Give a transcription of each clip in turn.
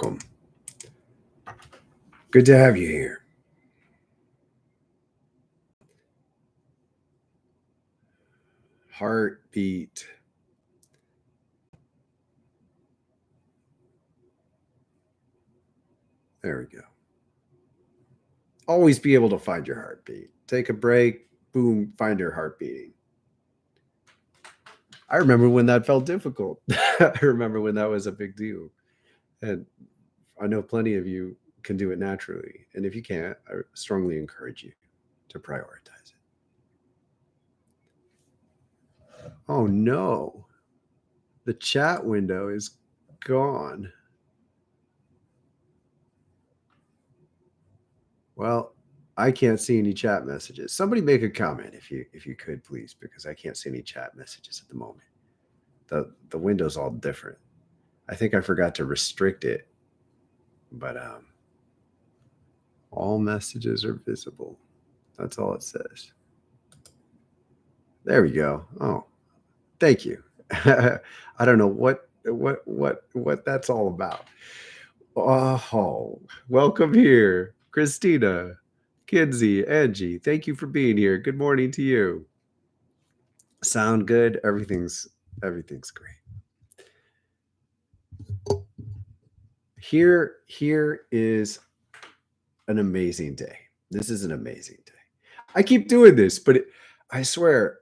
welcome. Good to have you here. Heartbeat. There we go. Always be able to find your heartbeat. Take a break, boom, find your heart beating. I remember when that felt difficult. I remember when that was a big deal. And I know plenty of you can do it naturally. And if you can't, I strongly encourage you to prioritize it. Oh no, the chat window is gone. Well, I can't see any chat messages. Somebody make a comment if you could, please, because I can't see any chat messages at the moment. The window's all different. I think I forgot to restrict it, but all messages are visible. That's all it says. There we go. Oh, thank you. I don't know what that's all about. Oh, welcome here, Christina, Kinsey, Angie. Thank you for being here. Good morning to you. Sound good? Everything's great. Here is an amazing day. This is an amazing day. I keep doing this, but I swear,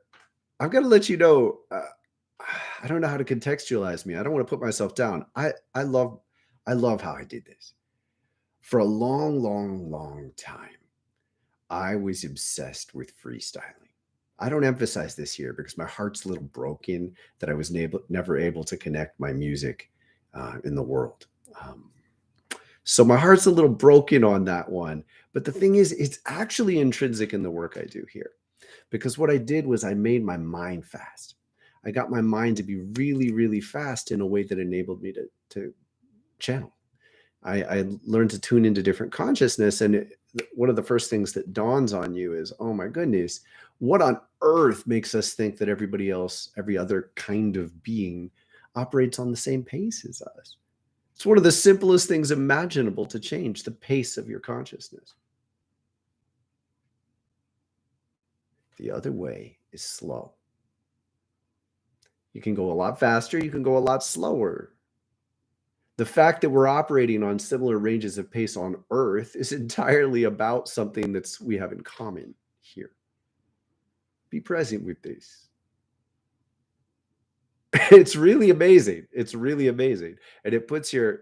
I've got to let you know, I don't know how to contextualize me. I don't want to put myself down. I love how I did this. For a long time, I was obsessed with freestyling. I don't emphasize this here because my heart's a little broken that I was never able to connect my music in the world. So my heart's a little broken on that one. But the thing is, it's actually intrinsic in the work I do here. Because what I did was I made my mind fast. I got my mind to be really fast in a way that enabled me to channel. I learned to tune into different consciousness. And one of the first things that dawns on you is, oh my goodness, what on earth makes us think that everybody else, every other kind of being, operates on the same pace as us? It's one of the simplest things imaginable to change the pace of your consciousness. The other way is slow. You can go a lot faster, you can go a lot slower. The fact that we're operating on similar ranges of pace on Earth is entirely about something that we have in common here. Be present with this. It's really amazing. It's really amazing. And it puts your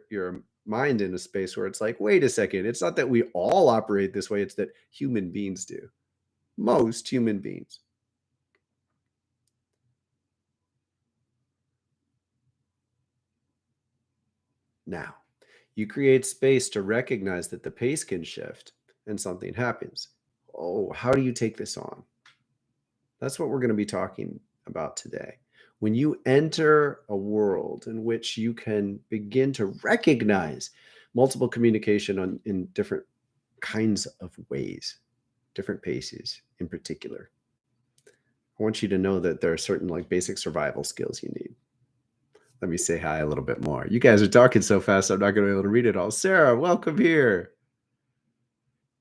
mind in a space where it's like, wait a second, it's not that we all operate this way, it's that human beings do. Most human beings. Now, you create space to recognize that the pace can shift and something happens. Oh, how do you take this on? That's what we're going to be talking about today. When you enter a world in which you can begin to recognize multiple communication in different kinds of ways, different paces in particular, I want you to know that there are certain basic survival skills you need. Let me say hi a little bit more. You guys are talking so fast, I'm not going to be able to read it all. Sarah, welcome here.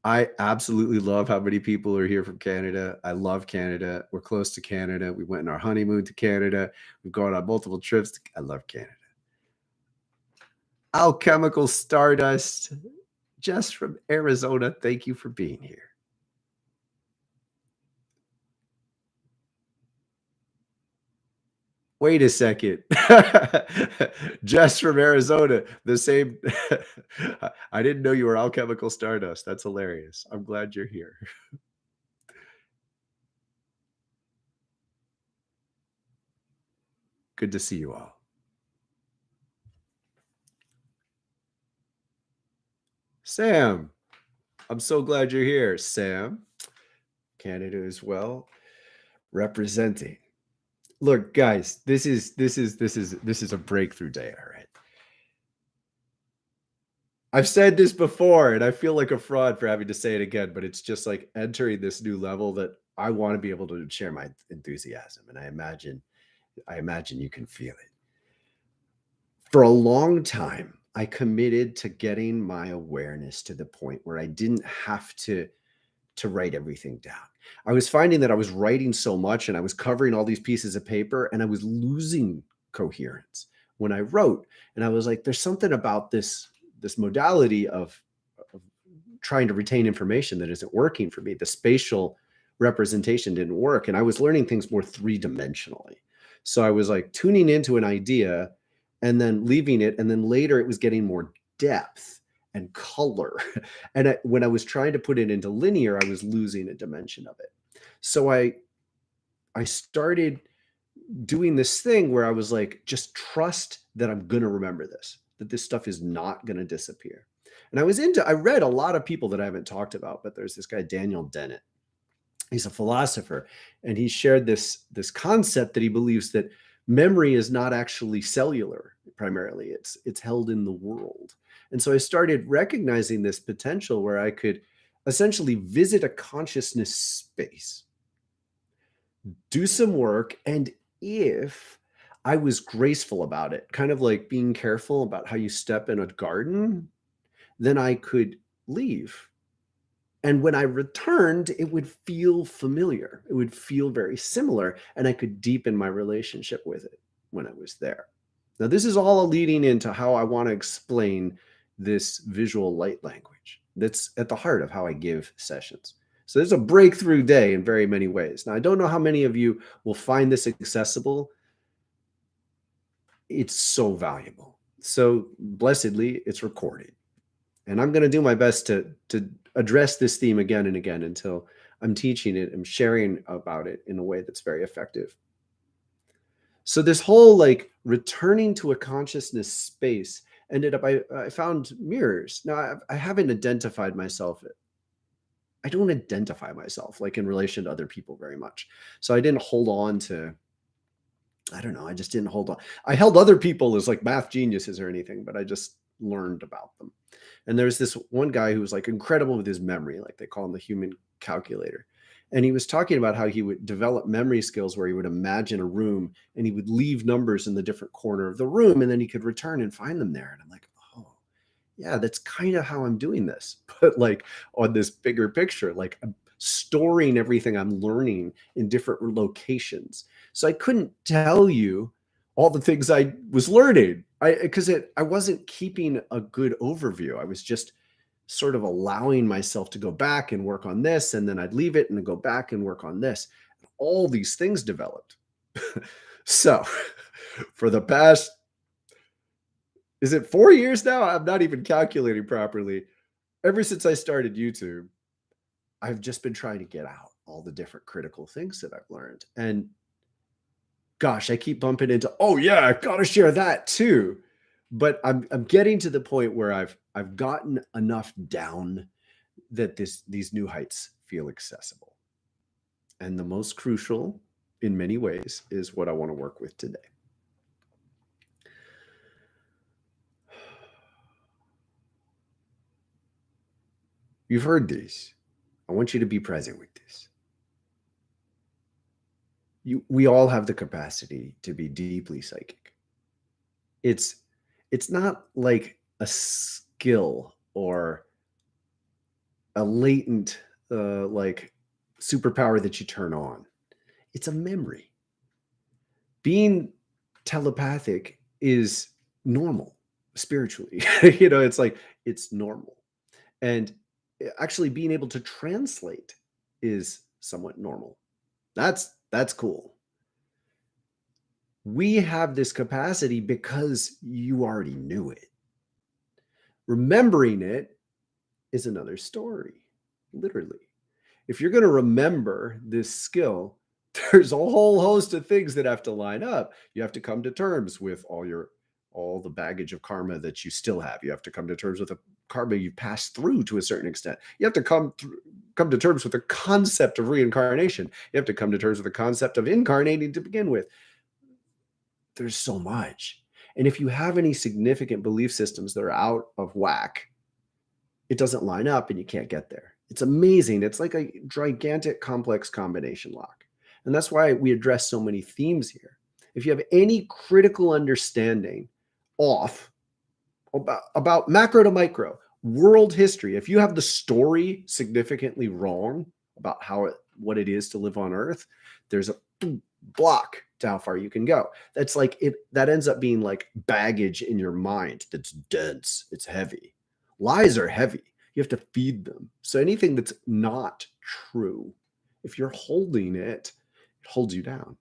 I absolutely love how many people are here from Canada. I love Canada. We're close to Canada. We went on our honeymoon to Canada. We've gone on multiple trips. I love Canada. Alchemical Stardust, just from Arizona. Thank you for being here. Wait a second. Just from Arizona, the same. I didn't know you were Alchemical Stardust. That's hilarious. I'm glad you're here. Good to see you all. Sam, I'm so glad you're here. Sam, Canada as well, representing. Look, guys, this is a breakthrough day, all right? I've said this before, and I feel like a fraud for having to say it again, but it's just like entering this new level that I want to be able to share my enthusiasm, and I imagine you can feel it. For a long time, I committed to getting my awareness to the point where I didn't have to write everything down. I was finding that I was writing so much and I was covering all these pieces of paper and I was losing coherence when I wrote. And I was like, there's something about this modality of trying to retain information that isn't working for me. The spatial representation didn't work. And I was learning things more three-dimensionally. So I was like tuning into an idea and then leaving it. And then later it was getting more depth and color. And when I was trying to put it into linear, I was losing a dimension of it. So I started doing this thing where I was like, just trust that I'm going to remember this, that this stuff is not going to disappear. And I read a lot of people that I haven't talked about, but there's this guy, Daniel Dennett. He's a philosopher, and he shared this concept that he believes that memory is not actually cellular primarily. It's held in the world. And so I started recognizing this potential where I could essentially visit a consciousness space, do some work, and if I was graceful about it, kind of like being careful about how you step in a garden, then I could leave. And when I returned, it would feel familiar. It would feel very similar, and I could deepen my relationship with it when I was there. Now, this is all leading into how I want to explain this visual light language that's at the heart of how I give sessions. So there's a breakthrough day in very many ways. Now, I don't know how many of you will find this accessible. It's so valuable. So blessedly, it's recorded. And I'm going to do my best to address this theme again and again until I'm teaching it and sharing about it in a way that's very effective. So this whole like returning to a consciousness space ended up, I found mirrors. Now I haven't identified myself. I don't identify myself like in relation to other people very much. So I didn't hold on to, I don't know. I just didn't hold on. I held other people as like math geniuses or anything, but I just learned about them. And there's this one guy who was like incredible with his memory, like they call him the human calculator. And he was talking about how he would develop memory skills where he would imagine a room and he would leave numbers in the different corner of the room and then he could return and find them there. And I'm like, oh, yeah, that's kind of how I'm doing this. But like on this bigger picture, like I'm storing everything I'm learning in different locations. So I couldn't tell you all the things I was learning because I wasn't keeping a good overview. I was just sort of allowing myself to go back and work on this, and then I'd leave it and then go back and work on this. All these things developed. So for the past, is it 4 years now? I'm not even calculating properly. Ever since I started YouTube, I've just been trying to get out all the different critical things that I've learned. And gosh, I keep bumping into, oh yeah, I've got to share that too. But I'm getting to the point where I've gotten enough down that these new heights feel accessible. And the most crucial in many ways is what I want to work with today. You've heard these. I want you to be present with this. We all have the capacity to be deeply psychic. It's not like a skill or a latent like superpower that you turn on. It's a memory. Being telepathic is normal spiritually. It's like it's normal. And actually being able to translate is somewhat normal. That's cool. We have this capacity because you already knew it. Remembering it is another story, literally. If you're going to remember this skill, there's a whole host of things that have to line up. You have to come to terms with all the baggage of karma that you still have. You have to come to terms with the karma you've passed through to a certain extent. You have to come to terms with the concept of reincarnation. You have to come to terms with the concept of incarnating to begin with. There's so much. And if you have any significant belief systems that are out of whack, it doesn't line up and you can't get there. It's amazing. It's like a gigantic complex combination lock. And that's why we address so many themes here. If you have any critical understanding off, about macro to micro, world history. If you have the story significantly wrong about what it is to live on Earth, there's a block to how far you can go. That's like that ends up being like baggage in your mind that's dense, it's heavy. Lies are heavy. You have to feed them. So anything that's not true, if you're holding it, it holds you down.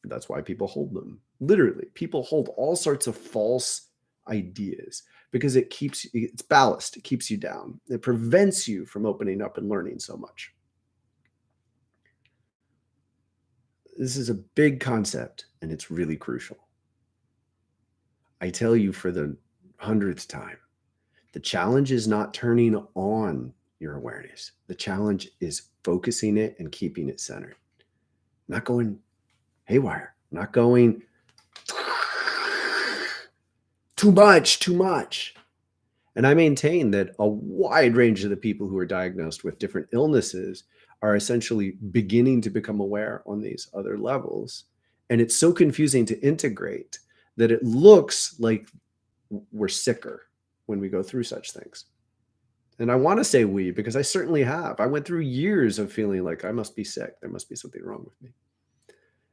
That's why people hold them. Literally, people hold all sorts of false ideas because it's ballast. It keeps you down. It prevents you from opening up and learning so much. This is a big concept and it's really crucial. I tell you for the 100th time, the challenge is not turning on your awareness. The challenge is focusing it and keeping it centered. Not going haywire, not going too much. And I maintain that a wide range of the people who are diagnosed with different illnesses are essentially beginning to become aware on these other levels. And it's so confusing to integrate that it looks like we're sicker when we go through such things. And I want to say we, because I certainly have. I went through years of feeling like I must be sick. There must be something wrong with me.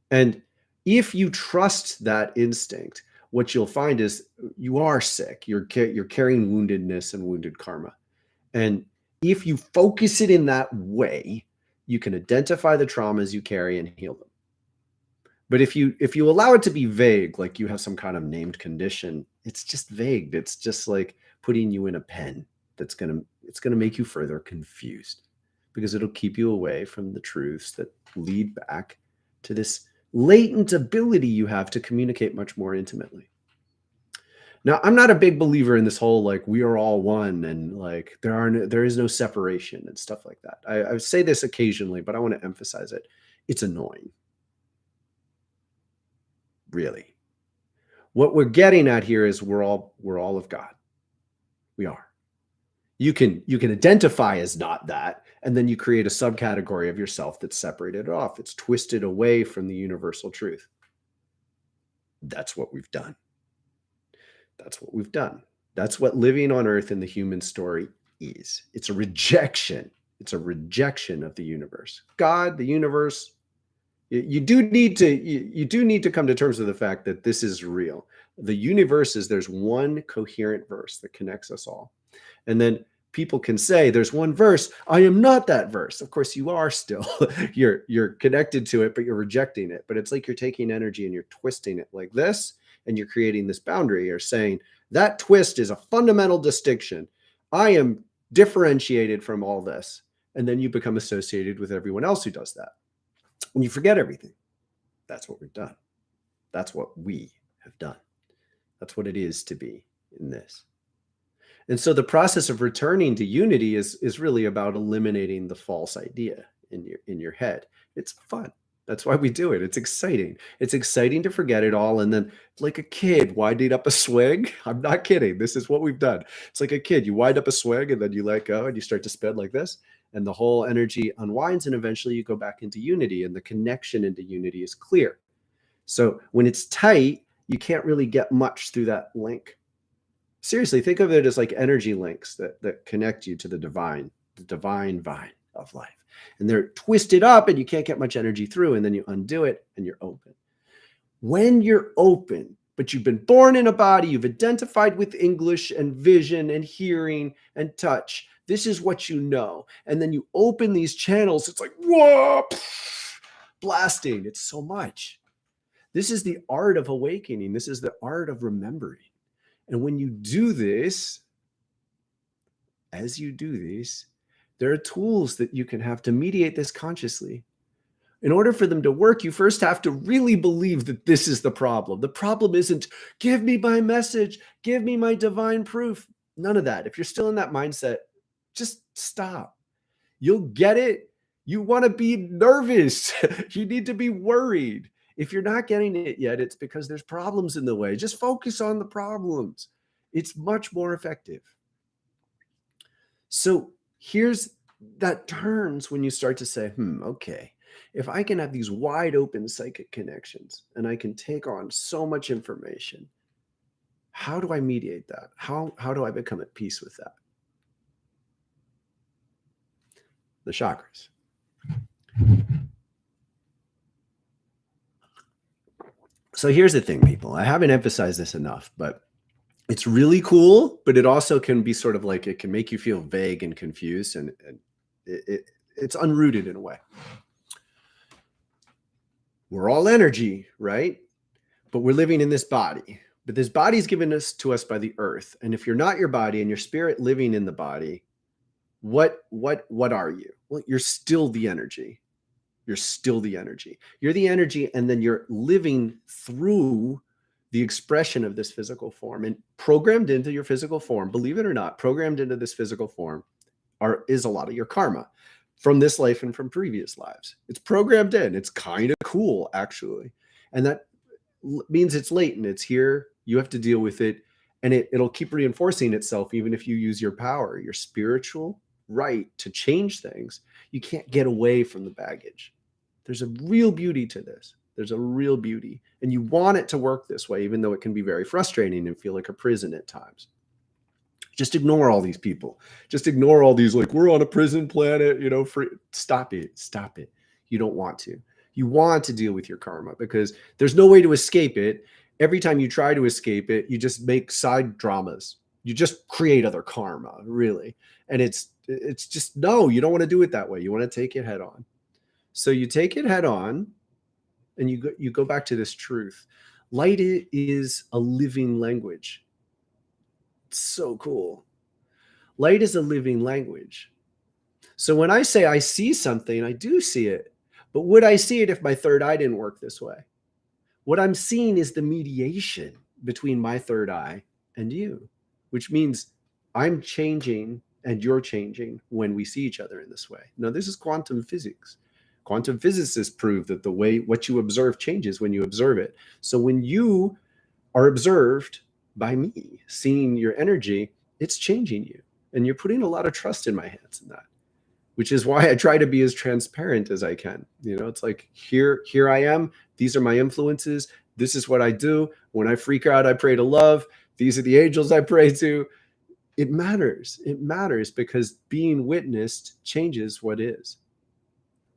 And if you trust that instinct, what you'll find is you are sick. You're carrying woundedness and wounded karma. And if you focus it in that way, you can identify the traumas you carry and heal them. But if you allow it to be vague, like you have some kind of named condition, it's just vague. It's just like putting you in a pen it's gonna make you further confused, because it'll keep you away from the truths that lead back to this latent ability you have to communicate much more intimately. Now, I'm not a big believer in this whole like we are all one and like there is no separation and stuff like that. I say this occasionally, but I want to emphasize it. It's annoying. Really. What we're getting at here is we're all of God. We are. You can identify as not that, and then you create a subcategory of yourself that's separated off. It's twisted away from the universal truth. That's what we've done. That's what we've done. That's what living on Earth in the human story is. It's a rejection. It's a rejection of the universe. God, the universe. You do need to come to terms with the fact that this is real. The universe is, there's one coherent verse that connects us all. And then people can say, there's one verse, I am not that verse. Of course, you are still. You're connected to it, but you're rejecting it. But it's like you're taking energy and you're twisting it like this, and you're creating this boundary. You're saying, that twist is a fundamental distinction. I am differentiated from all this. And then you become associated with everyone else who does that. And you forget everything. That's what we've done. That's what we have done. That's what it is to be in this. And so the process of returning to unity is really about eliminating the false idea in your head. It's fun. That's why we do it. It's exciting. It's exciting to forget it all. And then like a kid winding up a swing. I'm not kidding. This is what we've done. It's like a kid. You wind up a swing and then you let go and you start to spin like this. And the whole energy unwinds and eventually you go back into unity, and the connection into unity is clear. So when it's tight, you can't really get much through that link. Seriously, think of it as like energy links that connect you to the divine vine of life. And they're twisted up and you can't get much energy through, and then you undo it and you're open. When you're open, but you've been born in a body, you've identified with English and vision and hearing and touch. This is what you know. And then you open these channels. It's like, whoa, blasting. It's so much. This is the art of awakening. This is the art of remembering. And when you do this, as you do this, there are tools that you can have to mediate this consciously. In order for them to work, you first have to really believe that this is the problem. The problem isn't, give me my message, give me my divine proof. None of that. If you're still in that mindset, just stop. You'll get it. You want to be nervous. You need to be worried. If you're not getting it yet, it's because there's problems in the way. Just focus on the problems. It's much more effective. So here's that turns when you start to say, okay, if I can have these wide open psychic connections and I can take on so much information, How do I mediate that? How do I become at peace with that? The chakras. So here's the thing, people. I haven't emphasized this enough, but it's really cool, but it also can be sort of like, it can make you feel vague and confused, and it's unrooted in a way. We're all energy, right? But we're living in this body. But this body is given to us by the earth. And if you're not your body and your spirit living in the body, what are you? Well, you're still the energy. You're still the energy. You're the energy, and then you're living through the expression of this physical form. And programmed into your physical form, believe it or not, programmed into this physical form is a lot of your karma from this life and from previous lives. It's programmed in. It's kind of cool, actually. And that means it's latent. It's here. You have to deal with it. And it'll keep reinforcing itself, even if you use your power, your spiritual right to change things. You can't get away from the baggage. There's a real beauty to this. There's a real beauty. And you want it to work this way, even though it can be very frustrating and feel like a prison at times. Just ignore all these people. Just ignore all these, like, we're on a prison planet, you know, free. Stop it. Stop it. You don't want to. You want to deal with your karma, because there's no way to escape it. Every time you try to escape it, you just make side dramas. You just create other karma, really. And it's just, no, you don't want to do it that way. You want to take it head on. So you take it head on, and you go back to this truth. Light is a living language. It's so cool. Light is a living language. So when I say I see something, I do see it. But would I see it if my third eye didn't work this way? What I'm seeing is the mediation between my third eye and you, which means I'm changing and you're changing when we see each other in this way. Now, this is quantum physics. Quantum physicists prove that what you observe changes when you observe it. So when you are observed by me, seeing your energy, it's changing you. And you're putting a lot of trust in my hands in that, which is why I try to be as transparent as I can. You know, it's like, here I am. These are my influences. This is what I do. When I freak out, I pray to love. These are the angels I pray to. It matters. It matters, because being witnessed changes what is.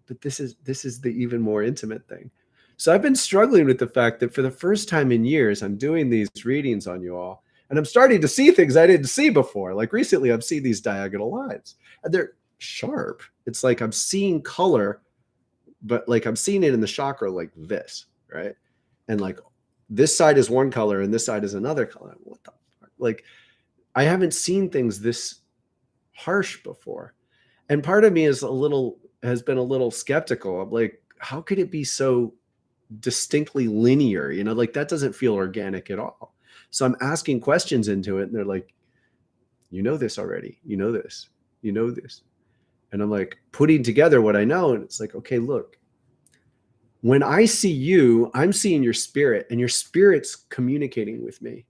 But this is the even more intimate thing. So I've been struggling with the fact that for the first time in years, I'm doing these readings on you all, and I'm starting to see things I didn't see before. Like recently, I've seen these diagonal lines, and they're sharp. It's like I'm seeing color, but like I'm seeing it in the chakra like this, right? And like this side is one color and this side is another color. What the fuck? Like, I haven't seen things this harsh before. And part of me has been a little skeptical. I'm like, how could it be so distinctly linear? You know, like that doesn't feel organic at all. So I'm asking questions into it, and they're like, you know this already. You know this. You know this. And I'm like putting together what I know. And it's like, okay, look, when I see you, I'm seeing your spirit, and your spirit's communicating with me.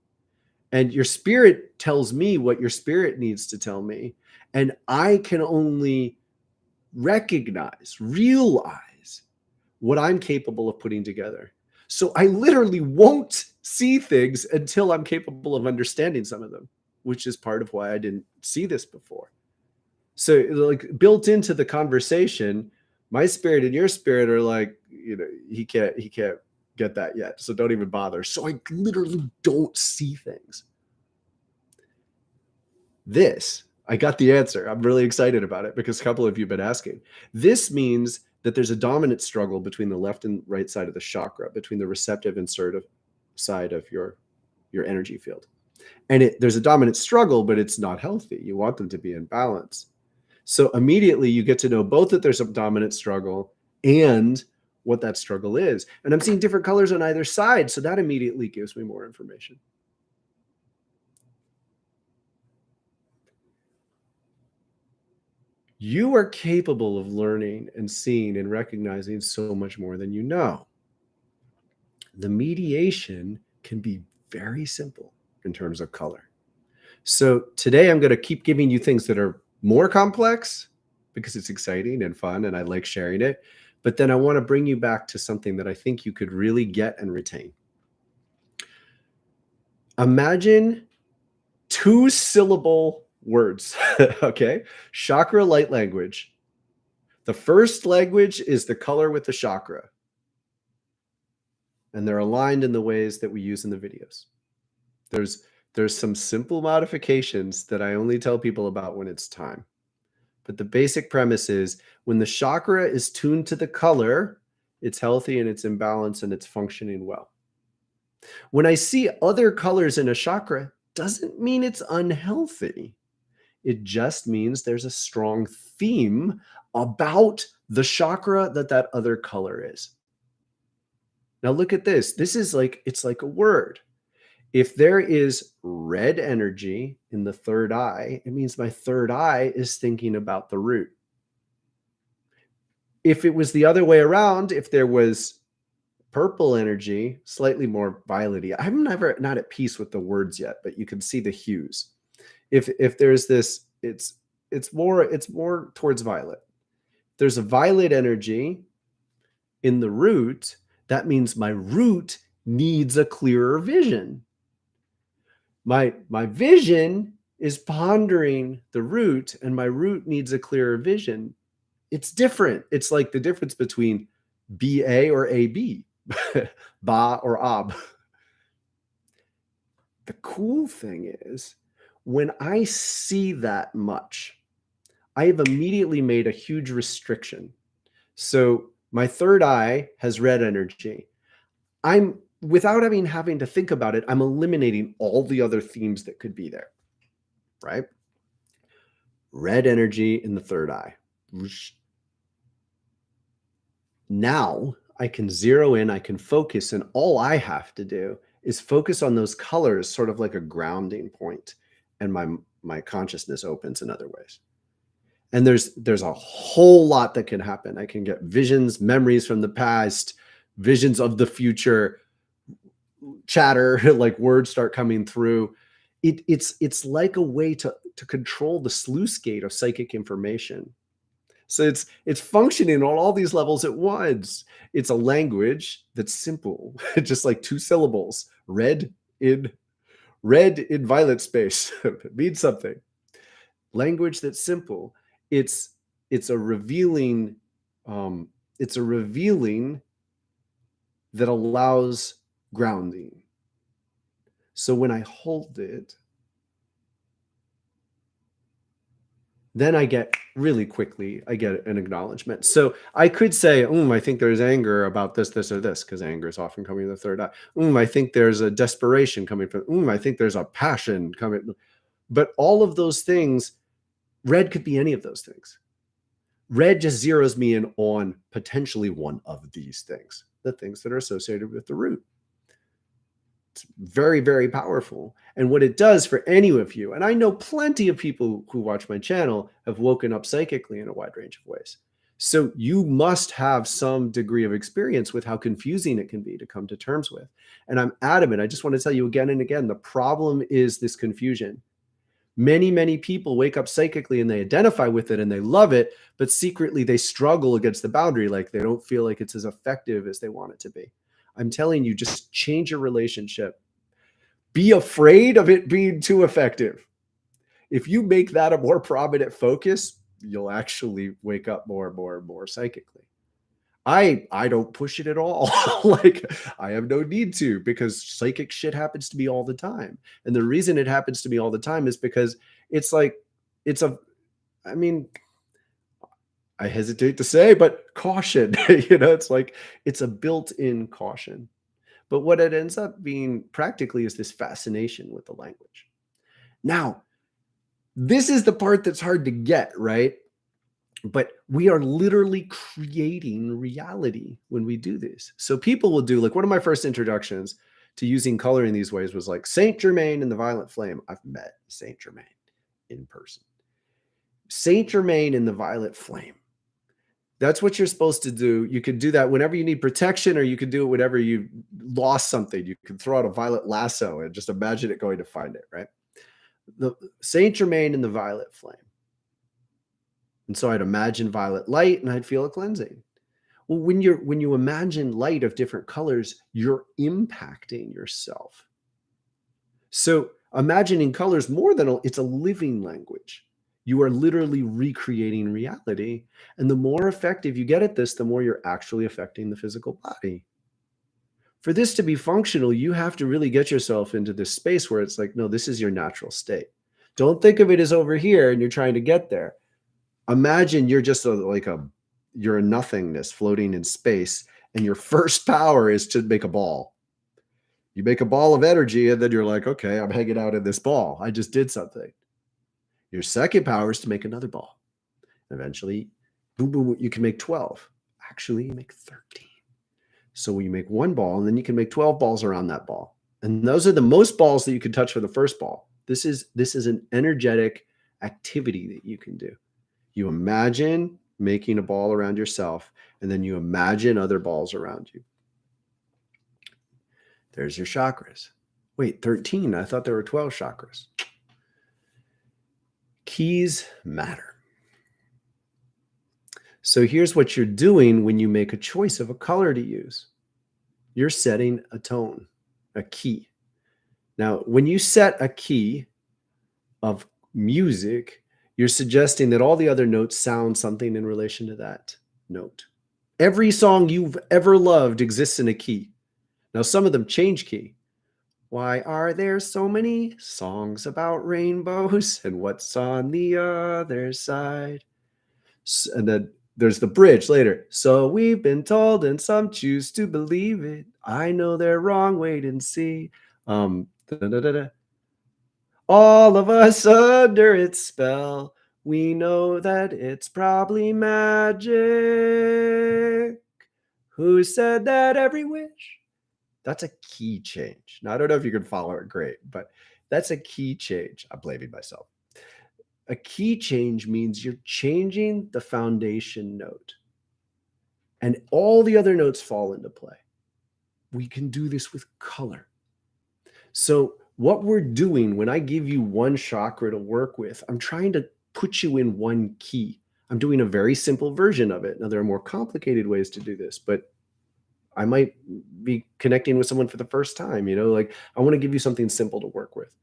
And your spirit tells me what your spirit needs to tell me. And I can only realize what I'm capable of putting together. So I literally won't see things until I'm capable of understanding some of them, which is part of why I didn't see this before. So like built into the conversation, my spirit and your spirit are like, you know, he can't get that yet. So don't even bother. So I literally don't see things. I got the answer. I'm really excited about it, because a couple of you have been asking. This means that there's a dominant struggle between the left and right side of the chakra, between the receptive and assertive side of your energy field. And there's a dominant struggle, but it's not healthy. You want them to be in balance. So immediately you get to know both that there's a dominant struggle and what that struggle is. And I'm seeing different colors on either side. So that immediately gives me more information. You are capable of learning and seeing and recognizing so much more than you know. The mediation can be very simple in terms of color. So today I'm going to keep giving you things that are more complex, because it's exciting and fun and I like sharing it. But then I want to bring you back to something that I think you could really get and retain. Imagine 2-syllable words, okay? Chakra light language. The first language is the color with the chakra, and they're aligned in the ways that we use in the videos. There's some simple modifications that I only tell people about when it's time. But the basic premise is when the chakra is tuned to the color, it's healthy and it's in balance and it's functioning well. When I see other colors in a chakra, doesn't mean it's unhealthy. It just means there's a strong theme about the chakra that other color is. Now look at this. This is like, it's like a word. If there is red energy in the third eye, it means my third eye is thinking about the root. If it was the other way around, if there was purple energy, slightly more violety. I'm not at peace with the words yet, but you can see the hues. If there's this, it's more towards violet. There's a violet energy in the root. That means my root needs a clearer vision. My vision is pondering the root, and my root needs a clearer vision. It's different. It's like the difference between BA or AB, Ba or Ab. The cool thing is, when I see that much, I have immediately made a huge restriction. So my third eye has red energy. Without having to think about it, I'm eliminating all the other themes that could be there, right? Red energy in the third eye. Now I can zero in, I can focus, and all I have to do is focus on those colors, sort of like a grounding point, and my consciousness opens in other ways. And there's a whole lot that can happen. I can get visions, memories from the past, visions of the future, chatter, like words start coming through. It's like a way to control the sluice gate of psychic information. So it's functioning on all these levels at once. It's a language that's simple, just like 2 syllables. Red in violet space means something. Language that's simple. It's a revealing. It's a revealing that allows grounding. So when I hold it, then I get really quickly, I get an acknowledgement. So I could say, I think there's anger about this, this, or this, because anger is often coming in the third eye. I think there's a desperation coming from, I think there's a passion coming. But all of those things, red could be any of those things. Red just zeroes me in on potentially one of these things, the things that are associated with the root. It's very, very powerful. And what it does for any of you, and I know plenty of people who watch my channel have woken up psychically in a wide range of ways. So you must have some degree of experience with how confusing it can be to come to terms with. And I'm adamant. I just want to tell you again and again, the problem is this confusion. Many, many people wake up psychically and they identify with it and they love it, but secretly they struggle against the boundary. Like they don't feel like it's as effective as they want it to be. I'm telling you, just change your relationship. Be afraid of it being too effective. If you make that a more prominent focus, you'll actually wake up more and more and more psychically. I don't push it at all. Like I have no need to, because psychic shit happens to me all the time. And the reason it happens to me all the time is because it's like, I hesitate to say, but caution, it's like, it's a built-in caution. But what it ends up being practically is this fascination with the language. Now, this is the part that's hard to get, right? But we are literally creating reality when we do this. So people will do, like, one of my first introductions to using color in these ways was like Saint Germain and the Violet Flame. I've met Saint Germain in person. Saint Germain and the Violet Flame. That's what you're supposed to do. You could do that whenever you need protection, or you could do it whenever you lost something. You can throw out a violet lasso and just imagine it going to find it, right? The Saint Germain and the Violet Flame. And so I'd imagine violet light and I'd feel a cleansing. Well, when you imagine light of different colors, you're impacting yourself. So imagining colors more than it's a living language. You are literally recreating reality. And the more effective you get at this, the more you're actually affecting the physical body. For this to be functional, you have to really get yourself into this space where it's like, no, this is your natural state. Don't think of it as over here and you're trying to get there. Imagine you're just you're a nothingness floating in space, and your first power is to make a ball. You make a ball of energy, and then you're like, okay, I'm hanging out in this ball. I just did something. Your second power is to make another ball. Eventually, boom, boom, you can make 12. Actually, you make 13. So you make one ball, and then you can make 12 balls around that ball. And those are the most balls that you can touch for the first ball. This is an energetic activity that you can do. You imagine making a ball around yourself, and then you imagine other balls around you. There's your chakras. Wait, 13. I thought there were 12 chakras. Keys matter. So here's what you're doing when you make a choice of a color to use. You're setting a tone, a key. Now, when you set a key of music, you're suggesting that all the other notes sound something in relation to that note. Every song you've ever loved exists in a key. Now, some of them change key. Why are there so many songs about rainbows? And what's on the other side? And then there's the bridge later. So we've been told, and some choose to believe it. I know they're wrong. Wait and see. All of us under its spell. We know that it's probably magic. Who said that every wish? That's a key change. Now, I don't know if you can follow it great, but that's a key change. I'm blaming myself. A key change means you're changing the foundation note, and all the other notes fall into play. We can do this with color. So what we're doing when I give you one chakra to work with, I'm trying to put you in one key. I'm doing a very simple version of it. Now, there are more complicated ways to do this, but I might be connecting with someone for the first time, like I want to give you something simple to work with.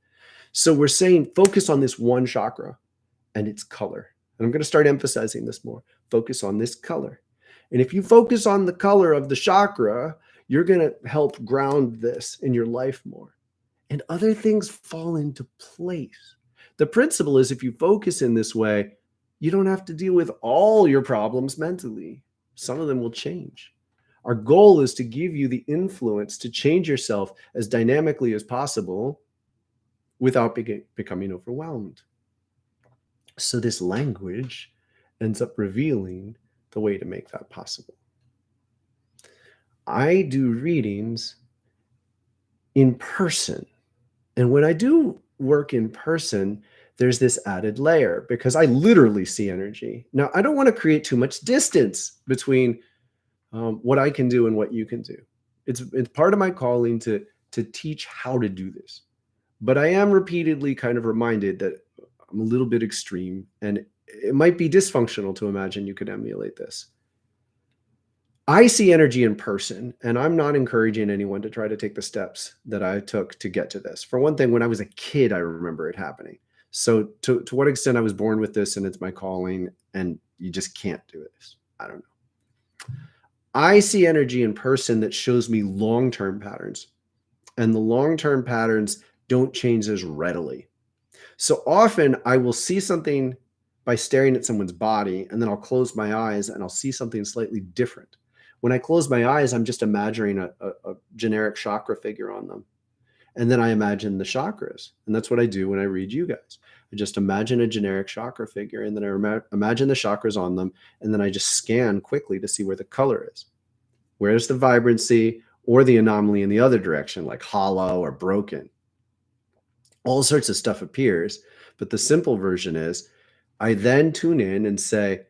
So we're saying focus on this one chakra and its color. And I'm going to start emphasizing this more. Focus on this color. And if you focus on the color of the chakra, you're going to help ground this in your life more. And other things fall into place. The principle is if you focus in this way, you don't have to deal with all your problems mentally. Some of them will change. Our goal is to give you the influence to change yourself as dynamically as possible without becoming overwhelmed. So this language ends up revealing the way to make that possible. I do readings in person. And when I do work in person, there's this added layer because I literally see energy. Now, I don't want to create too much distance between what I can do and what you can do. It's part of my calling to teach how to do this. But I am repeatedly kind of reminded that I'm a little bit extreme, and it might be dysfunctional to imagine you could emulate this. I see energy in person, and I'm not encouraging anyone to try to take the steps that I took to get to this. For one thing, when I was a kid, I remember it happening. So to what extent I was born with this and it's my calling, and you just can't do this, I don't know. I see energy in person that shows me long-term patterns, and the long-term patterns don't change as readily. So often I will see something by staring at someone's body, and then I'll close my eyes and I'll see something slightly different. When I close my eyes, I'm just imagining a generic chakra figure on them. And then I imagine the chakras. And that's what I do when I read you guys. I just imagine a generic chakra figure, and then I imagine the chakras on them. And then I just scan quickly to see where the color is. Where's the vibrancy or the anomaly in the other direction, like hollow or broken? All sorts of stuff appears. But the simple version is I then tune in and say,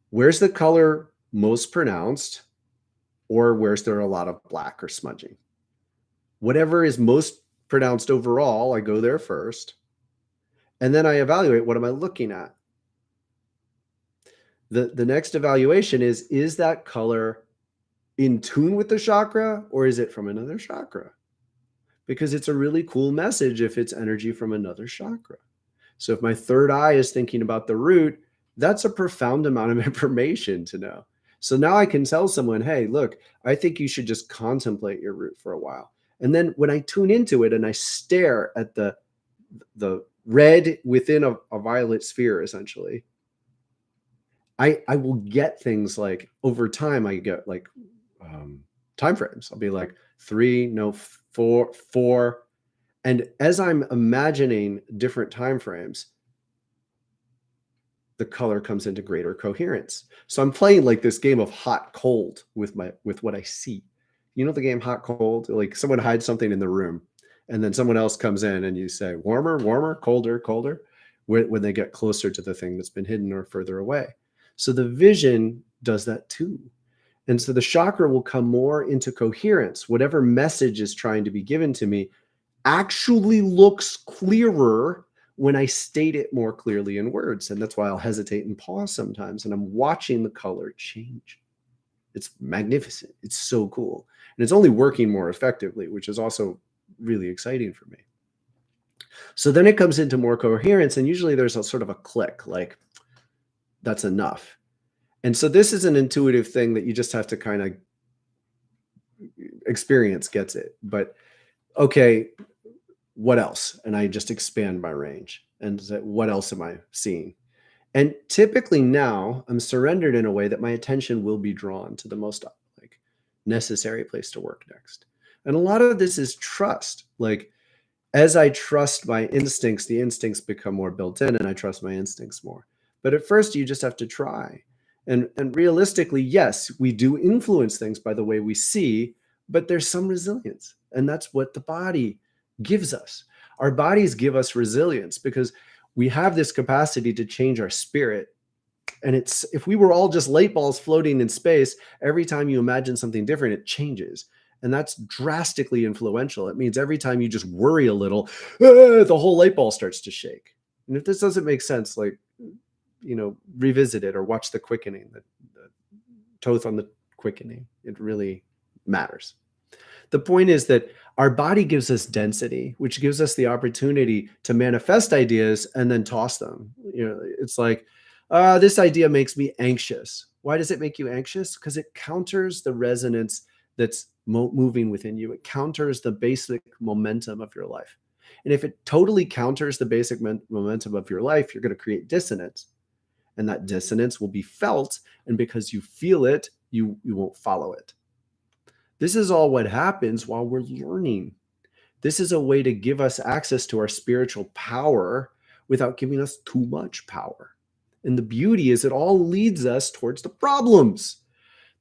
where's the color most pronounced, or where's there a lot of black or smudging? Whatever is most pronounced overall, I go there first. And then I evaluate, what am I looking at? The next evaluation is that color in tune with the chakra, or is it from another chakra? because it's a really cool message if it's energy from another chakra. So if my third eye is thinking about the root, that's a profound amount of information to know. So now I can tell someone, hey, look, I think you should just contemplate your root for a while. And then when I tune into it and I stare at the red within a violet sphere, essentially, I will get things like, over time, I get like time frames. I'll be like 3, no, 4. And as I'm imagining different time frames, the color comes into greater coherence. So I'm playing like this game of hot cold with what I see. You know the game hot cold? Like someone hides something in the room and then someone else comes in and you say warmer, warmer, colder, colder, when they get closer to the thing that's been hidden or further away. So the vision does that too. And so the chakra will come more into coherence. Whatever message is trying to be given to me actually looks clearer when I state it more clearly in words. And that's why I'll hesitate and pause sometimes. And I'm watching the color change. It's magnificent. It's so cool. And it's only working more effectively, which is also really exciting for me. So then it comes into more coherence. And usually there's a sort of a click, like, that's enough. And so this is an intuitive thing that you just have to kind of experience gets it. But okay, what else? And I just expand my range and say, what else am I seeing? And typically now I'm surrendered in a way that my attention will be drawn to the most like necessary place to work next. And a lot of this is trust. Like as I trust my instincts, the instincts become more built in and I trust my instincts more. But at first you just have to try. And realistically, yes, we do influence things by the way we see, but there's some resilience. And that's what the body gives us. Our bodies give us resilience because we have this capacity to change our spirit. And it's, if we were all just light balls floating in space, every time you imagine something different, it changes. And that's drastically influential. It means every time you just worry a little, the whole light ball starts to shake. And if this doesn't make sense, like, you know, revisit it or watch the quickening, the Thoth on the quickening. It really matters. The point is that our body gives us density, which gives us the opportunity to manifest ideas and then toss them. You know, it's like, this idea makes me anxious. Why does it make you anxious? Because it counters the resonance that's moving within you. It counters the basic momentum of your life. And if it totally counters the basic momentum of your life, you're going to create dissonance. And that dissonance will be felt. And because you feel it, you won't follow it. This is all what happens while we're learning. This is a way to give us access to our spiritual power without giving us too much power. And the beauty is it all leads us towards the problems.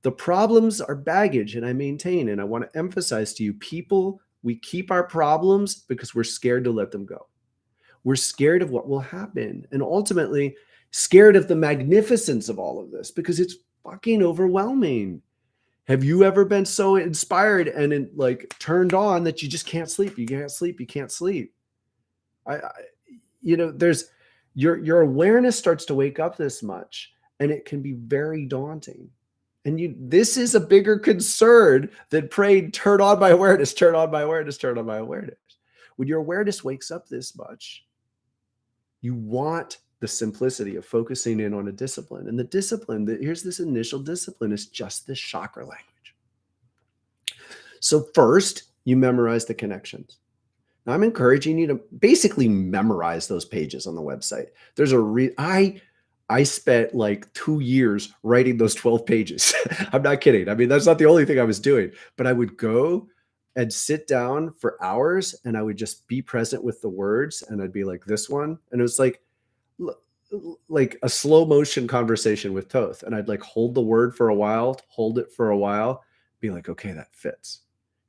The problems are baggage, and I maintain, and I want to emphasize to you, people, we keep our problems because we're scared to let them go. We're scared of what will happen, and ultimately scared of the magnificence of all of this because it's fucking overwhelming. Have you ever been so inspired and like turned on that you just can't sleep? You can't sleep. You can't sleep. You know, there's your awareness starts to wake up this much, and it can be very daunting. And this is a bigger concern than praying, turn on my awareness, turn on my awareness, turn on my awareness. When your awareness wakes up this much, you want the simplicity of focusing in on a discipline. And the discipline, here's this initial discipline, is just this chakra language. So first, you memorize the connections. Now, I'm encouraging you to basically memorize those pages on the website. There's I spent like 2 years writing those 12 pages. I'm not kidding. I mean, that's not the only thing I was doing, but I would go and sit down for hours and I would just be present with the words. And I'd be like, this one. And it was like a slow motion conversation with Thoth. And I'd like hold the word for a while, hold it for a while, be like, okay, that fits.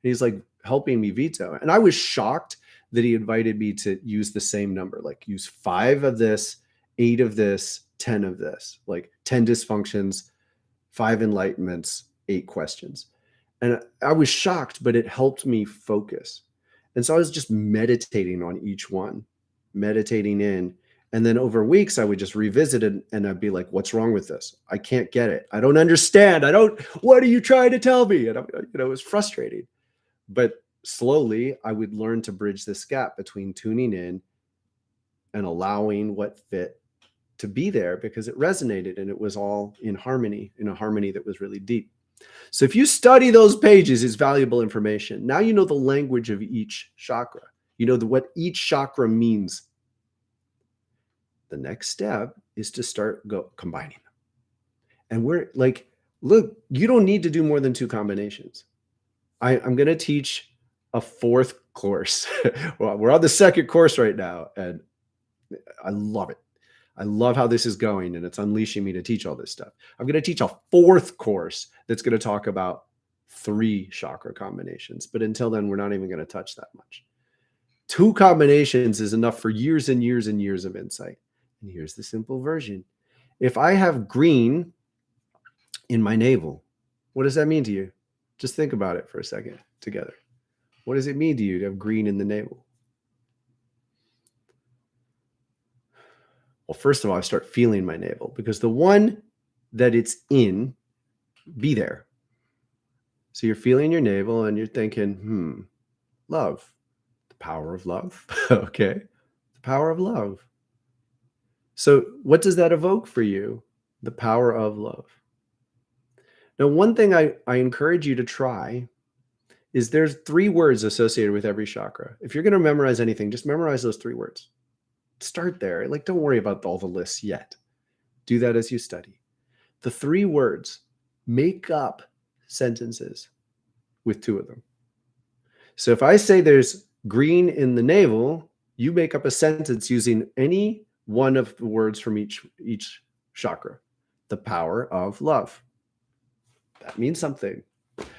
And he's like helping me veto. And I was shocked that he invited me to use the same number, like use 5 of this, 8 of this, 10 of this, like 10 dysfunctions, 5 enlightenments, 8 questions. And I was shocked, but it helped me focus. And so I was just meditating on each one, meditating in. And then over weeks, I would just revisit it and I'd be like, what's wrong with this? I can't get it. I don't understand. What are you trying to tell me? And it was frustrating. But slowly I would learn to bridge this gap between tuning in and allowing what fit to be there, because it resonated and it was all in harmony, in a harmony that was really deep. So if you study those pages, it's valuable information. Now you know the language of each chakra. You know what each chakra means. The next step is to start combining them. And we're like, look, you don't need to do more than 2 combinations. I'm going to teach a 4th course. Well, we're on the 2nd course right now, and I love it. I love how this is going, and it's unleashing me to teach all this stuff. I'm going to teach a 4th course that's going to talk about 3 chakra combinations. But until then, we're not even going to touch that much. 2 combinations is enough for years and years and years of insight. And here's the simple version. If I have green in my navel, what does that mean to you? Just think about it for a second together. What does it mean to you to have green in the navel? Well, first of all, I start feeling my navel, because the one that it's in, be there. So you're feeling your navel and you're thinking, love, the power of love. Okay, the power of love. So what does that evoke for you? The power of love. Now, one thing I encourage you to try is there's 3 words associated with every chakra. If you're going to memorize anything, just memorize those 3 words. Start there. Like, don't worry about all the lists yet. Do that as you study. The 3 words make up sentences with 2 of them. So if I say there's green in the navel, you make up a sentence using any one of the words from each chakra. The power of love. That means something.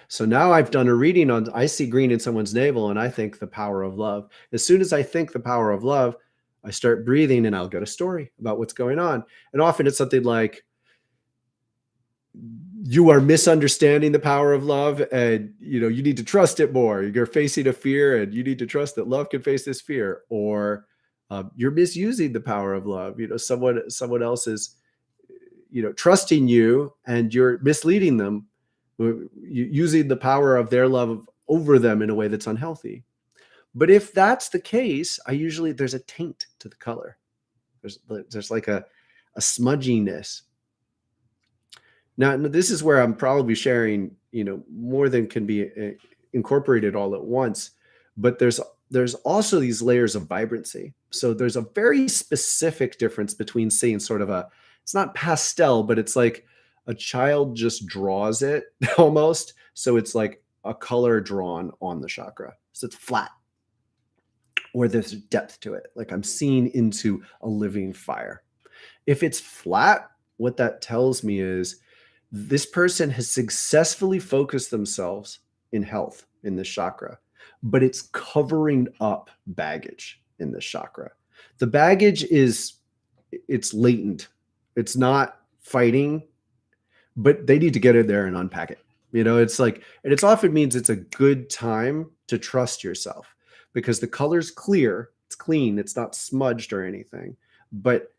So now I've done a reading on, I see green in someone's navel and I think the power of love. As soon as I think the power of love, I start breathing and I'll get a story about what's going on. And often it's something like, you are misunderstanding the power of love, and you need to trust it more. You're facing a fear and you need to trust that love can face this fear. Or you're misusing the power of love. Someone else is trusting you and you're misleading them, using the power of their love over them in a way that's unhealthy. But if that's the case, there's a taint to the color. There's like a smudginess. Now, this is where I'm probably sharing, more than can be incorporated all at once. But there's also these layers of vibrancy. So there's a very specific difference between seeing sort of it's not pastel, but it's like a child just draws it almost. So it's like a color drawn on the chakra. So it's flat, or there's depth to it. Like I'm seeing into a living fire. If it's flat, what that tells me is this person has successfully focused themselves in health in this chakra, but it's covering up baggage in this chakra. The baggage it's latent. It's not fighting, but they need to get in there and unpack it. It's like, and it often means it's a good time to trust yourself, because the color's clear, it's clean, it's not smudged or anything. But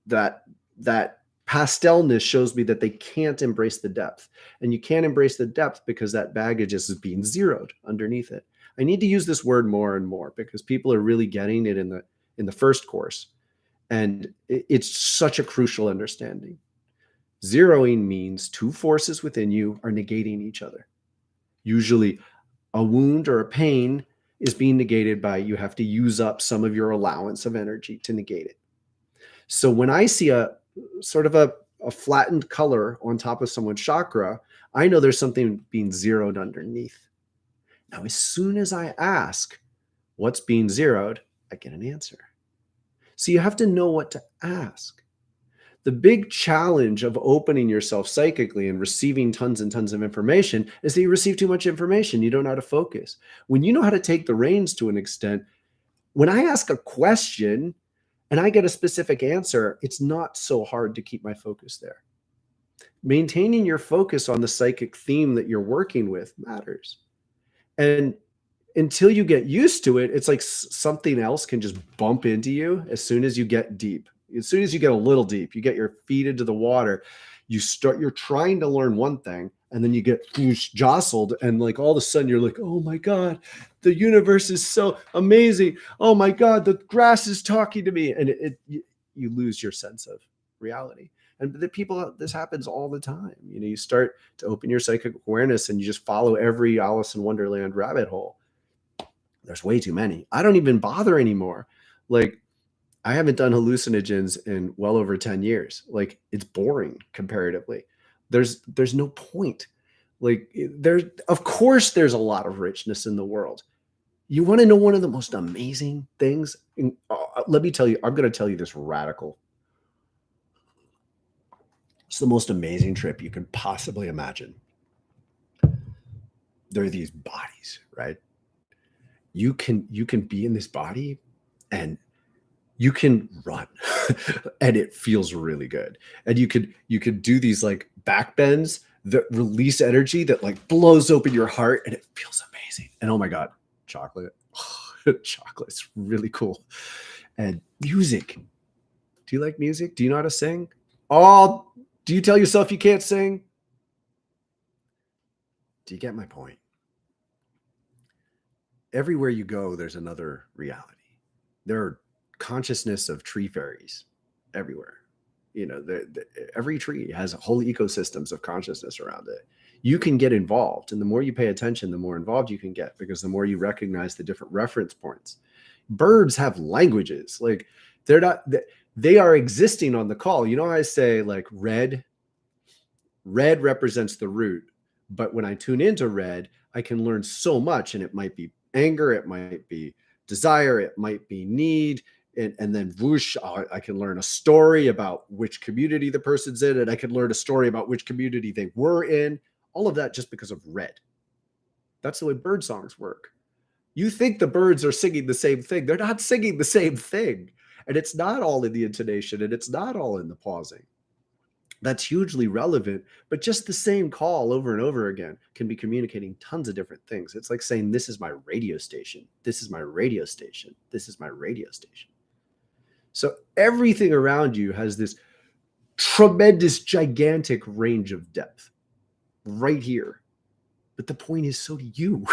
that pastelness shows me that they can't embrace the depth. And you can't embrace the depth because that baggage is being zeroed underneath it. I need to use this word more and more because people are really getting it in the first course. And it's such a crucial understanding. Zeroing means 2 forces within you are negating each other. Usually a wound or a pain is being negated by you have to use up some of your allowance of energy to negate it. So when I see a sort of a flattened color on top of someone's chakra, I know there's something being zeroed underneath. Now, as soon as I ask what's being zeroed, I get an answer. So you have to know what to ask. The big challenge of opening yourself psychically and receiving tons and tons of information is that you receive too much information. You don't know how to focus. When you know how to take the reins to an extent, when I ask a question and I get a specific answer, it's not so hard to keep my focus there. Maintaining your focus on the psychic theme that you're working with matters. And until you get used to it, it's like something else can just bump into you as soon as you get deep. As soon as you get a little deep, you get your feet into the water, you're trying to learn one thing, and then you get jostled, and like all of a sudden you're like, oh my God, the universe is so amazing. Oh my God, the grass is talking to me. And you lose your sense of reality. And the people, this happens all the time. You start to open your psychic awareness and you just follow every Alice in Wonderland rabbit hole. There's way too many. I don't even bother anymore. Like, I haven't done hallucinogens in well over 10 years. Like, it's boring comparatively. There's no point. Like, of course there's a lot of richness in the world. You want to know one of the most amazing things? Let me tell you, I'm going to tell you this radical. It's the most amazing trip you can possibly imagine. There are these bodies, right? You can be in this body and you can run and it feels really good. And you could do these like back bends that release energy that like blows open your heart and it feels amazing. And oh my God, chocolate. Chocolate's really cool. And music. Do you like music? Do you know how to sing? Oh, do you tell yourself you can't sing? Do you get my point? Everywhere you go, there's another reality. There are consciousness of tree fairies everywhere. Every tree has whole ecosystems of consciousness around it. You can get involved, and the more you pay attention, the more involved you can get, because the more you recognize the different reference points. Birds have languages. Like, they are existing on the call. I say like red represents the root, but when I tune into red, I can learn so much, and it might be anger, it might be desire, it might be need, and then whoosh, I can learn a story about which community the person's in, and I can learn a story about which community they were in. All of that just because of red. That's the way bird songs work. You think the birds are singing the same thing. They're not singing the same thing. And it's not all in the intonation, and it's not all in the pausing. That's hugely relevant, but just the same call over and over again can be communicating tons of different things. It's like saying, this is my radio station. This is my radio station. This is my radio station. So everything around you has this tremendous, gigantic range of depth right here. But the point is, so do you.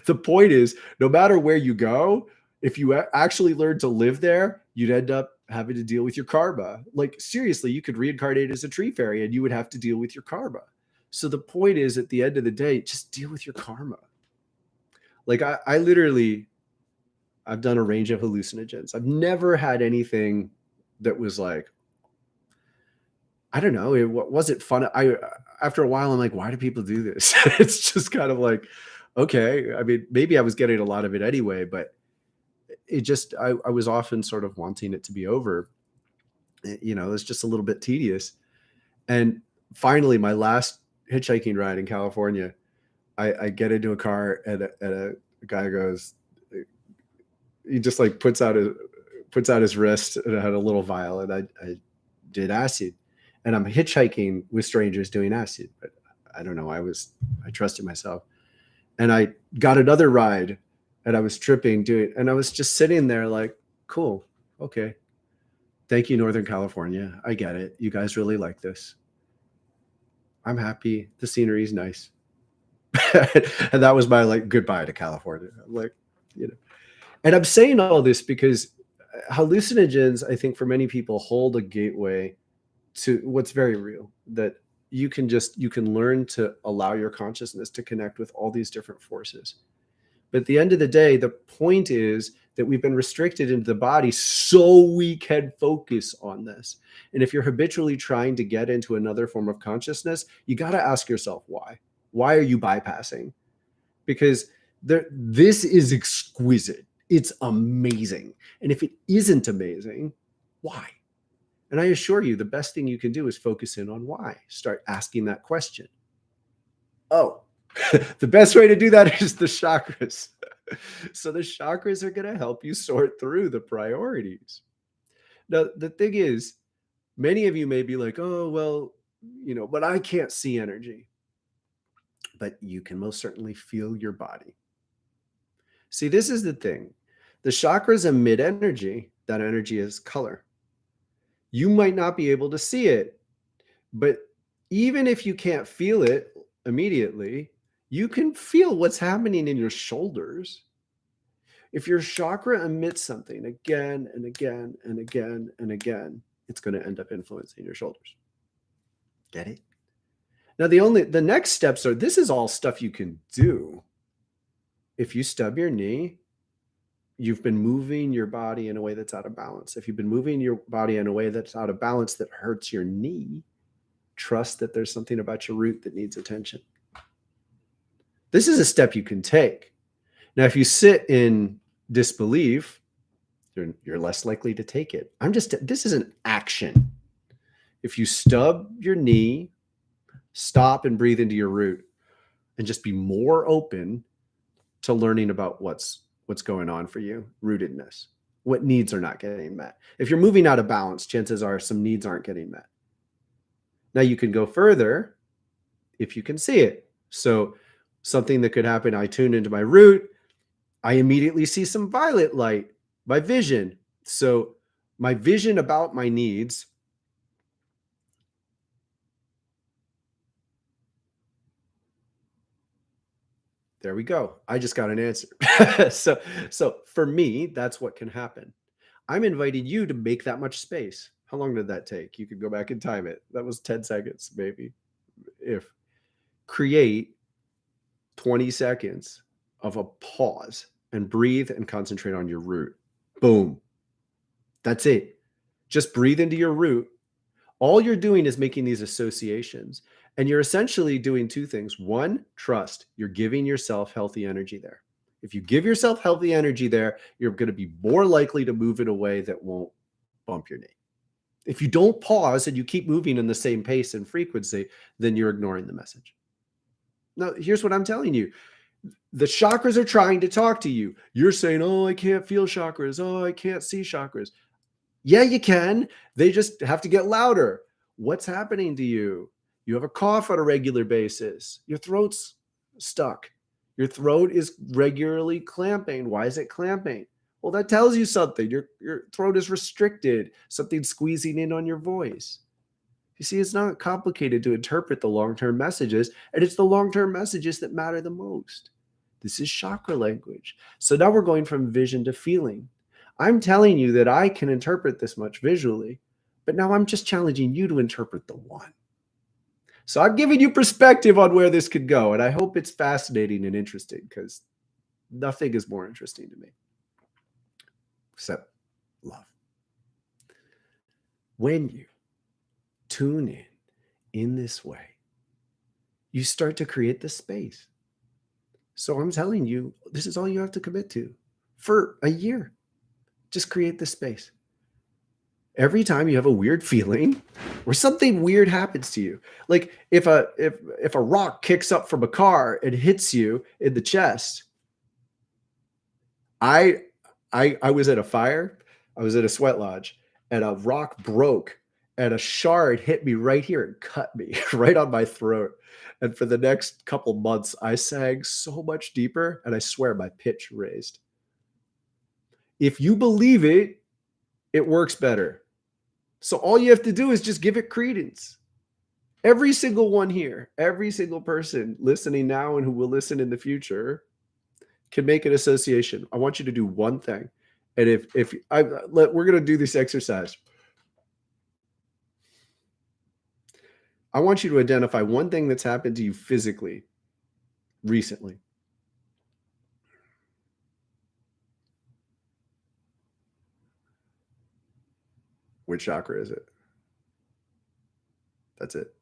The point is, no matter where you go, if you actually learn to live there, you'd end up having to deal with your karma. Like, seriously, you could reincarnate as a tree fairy and you would have to deal with your karma. So the point is, at the end of the day, just deal with your karma. Like, I've done a range of hallucinogens. I've never had anything that was like, I don't know, it wasn't fun. After a while, I'm like, why do people do this? It's just kind of like, okay. I mean, maybe I was getting a lot of it anyway, but it just, I was often sort of wanting it to be over. It's just a little bit tedious. And finally, my last hitchhiking ride in California, I get into a car and a guy goes, he just like puts out his wrist, and I had a little vial, and I did acid. And I'm hitchhiking with strangers doing acid, but I don't know. I trusted myself, and I got another ride, and I was tripping and I was just sitting there like, cool. Okay. Thank you, Northern California. I get it. You guys really like this. I'm happy. The scenery is nice. And that was my like goodbye to California. I'm like, and I'm saying all this because hallucinogens, I think for many people, hold a gateway to what's very real, that you can learn to allow your consciousness to connect with all these different forces. But at the end of the day, the point is that we've been restricted into the body so we can focus on this. And if you're habitually trying to get into another form of consciousness, you got to ask yourself why. Why are you bypassing? Because this is exquisite. It's amazing. And if it isn't amazing, why? And I assure you, the best thing you can do is focus in on why. Start asking that question. Oh, the best way to do that is the chakras. So the chakras are going to help you sort through the priorities. Now, the thing is, many of you may be like, oh, well, but I can't see energy. But you can most certainly feel your body. See, this is the thing. The chakras emit energy. That energy is color. You might not be able to see it, but even if you can't feel it immediately, you can feel what's happening in your shoulders. If your chakra emits something again and again and again and again, it's going to end up influencing your shoulders. Get it? Now, the next steps are, this is all stuff you can do. If you stub your knee, you've been moving your body in a way that's out of balance. If you've been moving your body in a way that's out of balance that hurts your knee, trust that there's something about your root that needs attention. This is a step you can take. Now, if you sit in disbelief, you're less likely to take it. This is an action. If you stub your knee, stop and breathe into your root and just be more open to learning about what's going on for you, rootedness, what needs are not getting met. If you're moving out of balance, chances are some needs aren't getting met. Now you can go further if you can see it. So something that could happen, I tune into my root, I immediately see some violet light, my vision. So my vision about my needs, there we go. I just got an answer. So for me, that's what can happen. I'm inviting you to make that much space. How long did that take? You could go back and time it. That was 10 seconds, maybe. If create 20 seconds of a pause and breathe and concentrate on your root. Boom. That's it. Just breathe into your root. All you're doing is making these associations. And you're essentially doing two things. One, trust. You're giving yourself healthy energy there. If you give yourself healthy energy there, you're going to be more likely to move in a way that won't bump your knee. If you don't pause and you keep moving in the same pace and frequency, then you're ignoring the message. Now, here's what I'm telling you. The chakras are trying to talk to you. You're saying, oh, I can't feel chakras. Oh, I can't see chakras. Yeah, you can. They just have to get louder. What's happening to you? You have a cough on a regular basis. Your throat's stuck. Your throat is regularly clamping. Why is it clamping? Well, that tells you something. Your throat is restricted. Something's squeezing in on your voice. You see, it's not complicated to interpret the long-term messages, and it's the long-term messages that matter the most. This is chakra language. So now we're going from vision to feeling. I'm telling you that I can interpret this much visually, but now I'm just challenging you to interpret the one. So I'm giving you perspective on where this could go, and I hope it's fascinating and interesting, because nothing is more interesting to me except love. When you tune in this way, you start to create the space. So I'm telling you, this is all you have to commit to for a year. Just create the space. Every time you have a weird feeling or something weird happens to you, like if a rock kicks up from a car and hits you in the chest. I was at a fire. I was at a sweat lodge, and a rock broke, and a shard hit me right here and cut me right on my throat. And for the next couple months, I sang so much deeper, and I swear my pitch raised. If you believe it, it works better. So all you have to do is just give it credence. Every single one here, every single person listening now and who will listen in the future can make an association. I want you to do one thing. And we're going to do this exercise. I want you to identify one thing that's happened to you physically recently. Which chakra is it? That's it.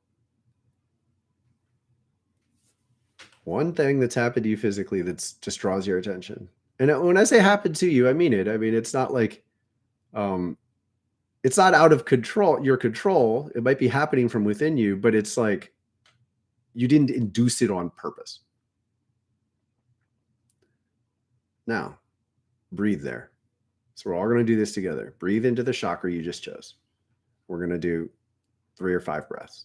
One thing that's happened to you physically that's just draws your attention. And when I say happened to you, I mean it. I mean, it's not like, it's not out of your control. It might be happening from within you, but it's like you didn't induce it on purpose. Now, breathe there. So we're all going to do this together. Breathe into the chakra you just chose. We're going to do 3 or 5 breaths.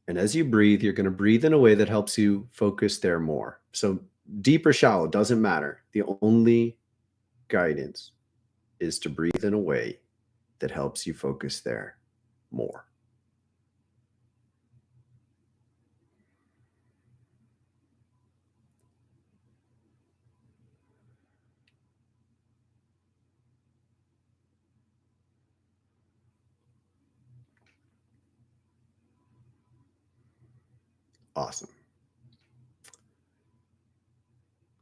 And as you breathe, you're going to breathe in a way that helps you focus there more. So deep or shallow, doesn't matter. The only guidance is to breathe in a way that helps you focus there more. Awesome.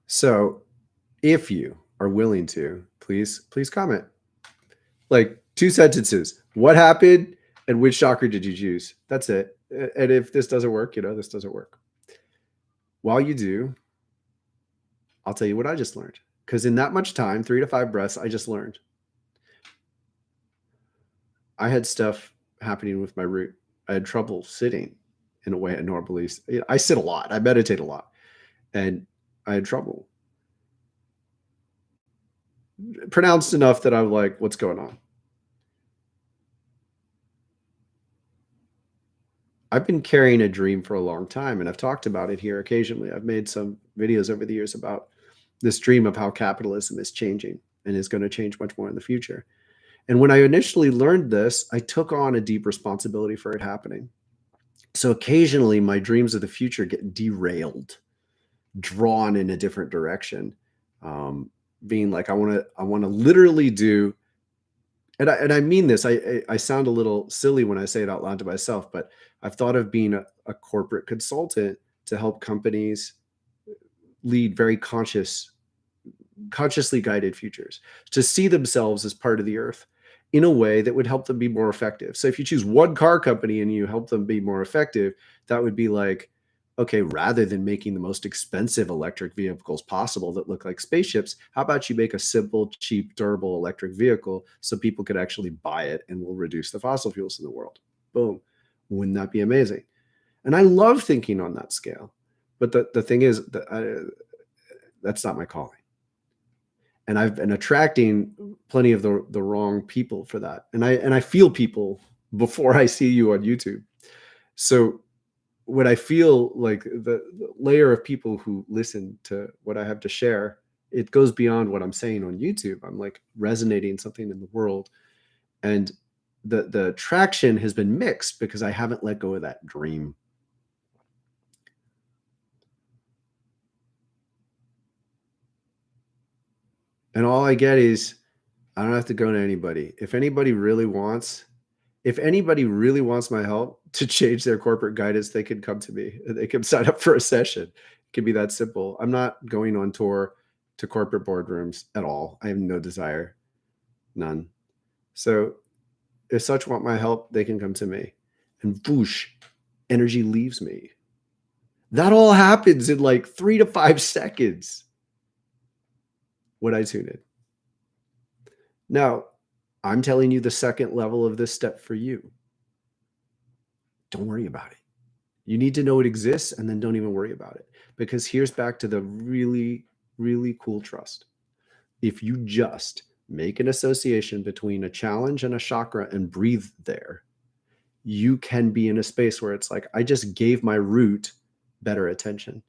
So if you are willing to, please comment. Like 2 sentences. What happened and which chakra did you choose? That's it. And if this doesn't work, this doesn't work. While you do, I'll tell you what I just learned. Because in that much time, 3 to 5 breaths, I just learned. I had stuff happening with my root. I had trouble sitting in a way I normally. I sit a lot. I meditate a lot. And I had trouble. Pronounced enough that I'm like, what's going on? I've been carrying a dream for a long time, and I've talked about it here occasionally. I've made some videos over the years about this dream of how capitalism is changing and is going to change much more in the future. And when I initially learned this, I took on a deep responsibility for it happening. So occasionally my dreams of the future get derailed, drawn in a different direction. Being like, I want to literally do, and I mean this, I sound a little silly when I say it out loud to myself, but I've thought of being a corporate consultant to help companies lead very consciously guided futures, to see themselves as part of the earth in a way that would help them be more effective. So if you choose one car company and you help them be more effective, that would be like, okay, rather than making the most expensive electric vehicles possible that look like spaceships, how about you make a simple, cheap, durable electric vehicle so people could actually buy it and will reduce the fossil fuels in the world? Boom. Wouldn't that be amazing? And I love thinking on that scale. But the thing is, that's not my calling. And I've been attracting plenty of the wrong people for that. And I feel people before I see you on YouTube. So when I feel like the layer of people who listen to what I have to share, it goes beyond what I'm saying on YouTube. I'm like resonating something in the world. And the traction has been mixed because I haven't let go of that dream. And all I get is, I don't have to go to anybody. If anybody really wants my help to change their corporate guidance, they can come to me. They can sign up for a session. It can be that simple. I'm not going on tour to corporate boardrooms at all. I have no desire, none. So if such want my help, they can come to me. And whoosh, energy leaves me. That all happens in like 3 to 5 seconds when I tune in. Now, I'm telling you the second level of this step for you. Don't worry about it. You need to know it exists and then don't even worry about it. Because here's back to the really, really cool trust. If you just make an association between a challenge and a chakra and breathe there, you can be in a space where it's like, I just gave my root better attention.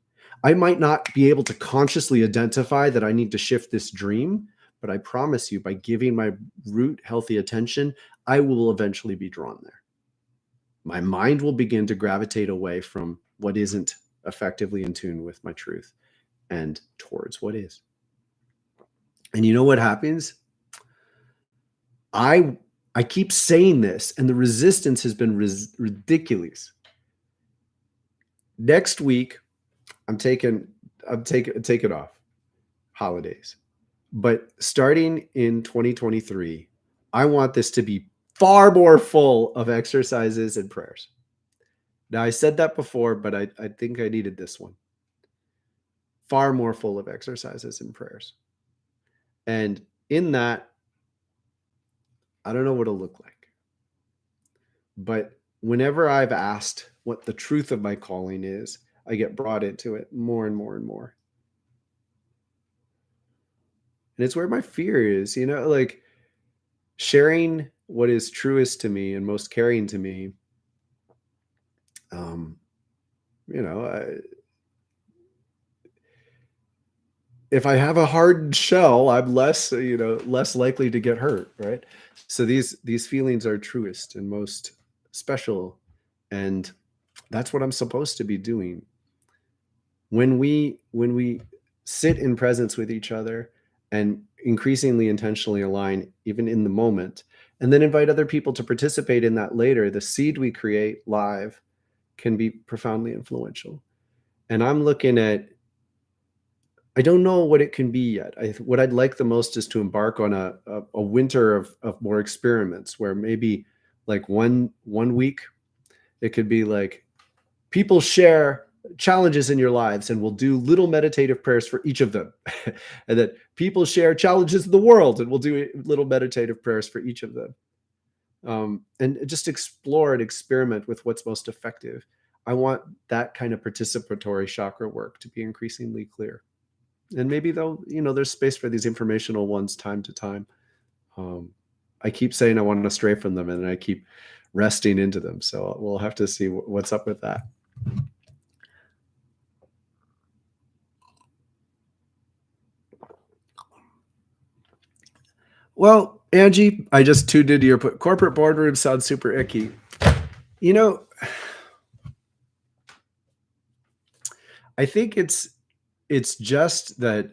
I might not be able to consciously identify that I need to shift this dream, but I promise you, by giving my root healthy attention, I will eventually be drawn there. My mind will begin to gravitate away from what isn't effectively in tune with my truth and towards what is. And you know what happens? I keep saying this, and the resistance has been ridiculous. Next week, I'm taking off holidays. But starting in 2023, I want this to be far more full of exercises and prayers. Now, I said that before, but I think I needed this one. Far more full of exercises and prayers. And in that, I don't know what it'll look like. But whenever I've asked what the truth of my calling is, I get brought into it more and more and more. And it's where my fear is, like sharing what is truest to me and most caring to me. If I have a hardened shell, I'm less likely to get hurt, right? So these feelings are truest and most special, and that's what I'm supposed to be doing. When we sit in presence with each other and increasingly intentionally align, even in the moment, and then invite other people to participate in that later, the seed we create live can be profoundly influential. And I'm looking at, I don't know what it can be yet. What I'd like the most is to embark on a winter of more experiments where maybe like one week, it could be like people share challenges in your lives and we'll do little meditative prayers for each of them. And that people share challenges in the world and we'll do little meditative prayers for each of them. And just explore and experiment with what's most effective. I want that kind of participatory chakra work to be increasingly clear. And maybe though, there's space for these informational ones time to time. I keep saying I want to stray from them and I keep resting into them. So we'll have to see what's up with that. Well, Angie, I just tuned into your corporate boardroom sounds super icky. I think it's just that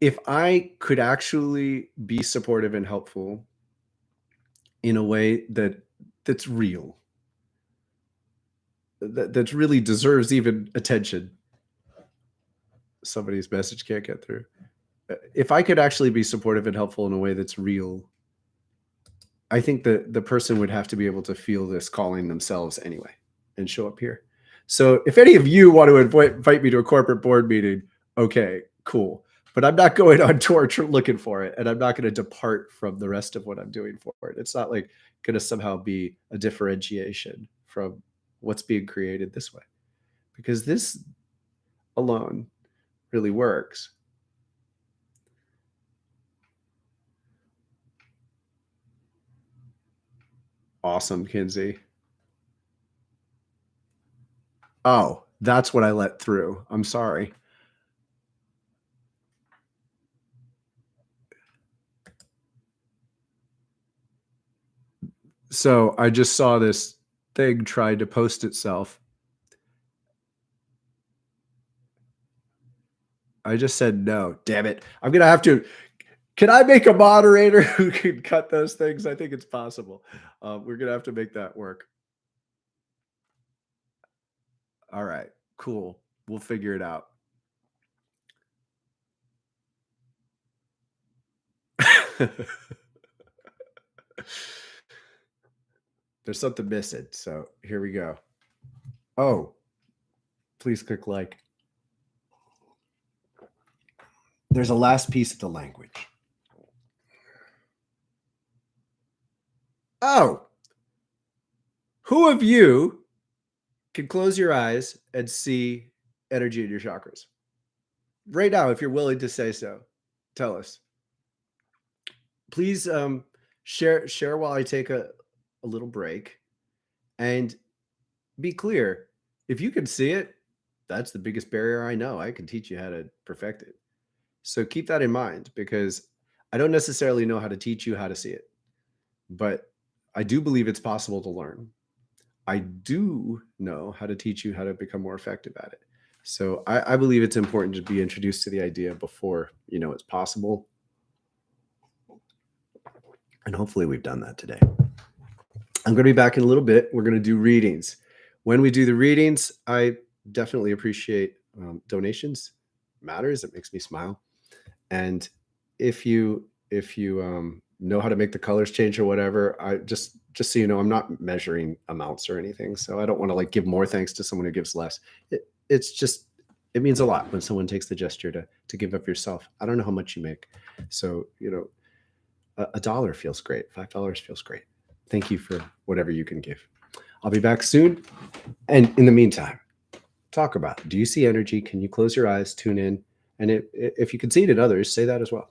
if I could actually be supportive and helpful in a way that's real, that really deserves even attention. Somebody's message can't get through. If I could actually be supportive and helpful in a way that's real, I think the person would have to be able to feel this calling themselves anyway and show up here. So if any of you want to invite me to a corporate board meeting, okay, cool. But I'm not going on tour looking for it, and I'm not going to depart from the rest of what I'm doing for it. It's not like going to somehow be a differentiation from what's being created this way, because this alone really works. Awesome, Kinsey. Oh, that's what I let through. I'm sorry. So I just saw this thing tried to post itself. I just said no. Damn it. I'm going to have to. Can I make a moderator who can cut those things? I think it's possible. We're going to have to make that work. All right. Cool. We'll figure it out. There's something missing. So here we go. Oh, please click like. There's a last piece of the language. Oh, who of you can close your eyes and see energy in your chakras? Right now, if you're willing to say so, tell us. Please share while I take a little break. And be clear, if you can see it, that's the biggest barrier I know. I can teach you how to perfect it. So keep that in mind, because I don't necessarily know how to teach you how to see it, but I do believe it's possible to learn. I do know how to teach you how to become more effective at it. So I believe it's important to be introduced to the idea before it's possible. And hopefully we've done that today. I'm going to be back in a little bit. We're going to do readings. When we do the readings, I definitely appreciate donations. It matters. It makes me smile. And if you know how to make the colors change or whatever, I just so you know, I'm not measuring amounts or anything. So I don't want to like give more thanks to someone who gives less. It's just, it means a lot when someone takes the gesture to give up yourself. I don't know how much you make. So, $1 feels great. $5 feels great. Thank you for whatever you can give. I'll be back soon. And in the meantime, talk about it. Do you see energy? Can you close your eyes, tune in? And if you can see it in others, say that as well.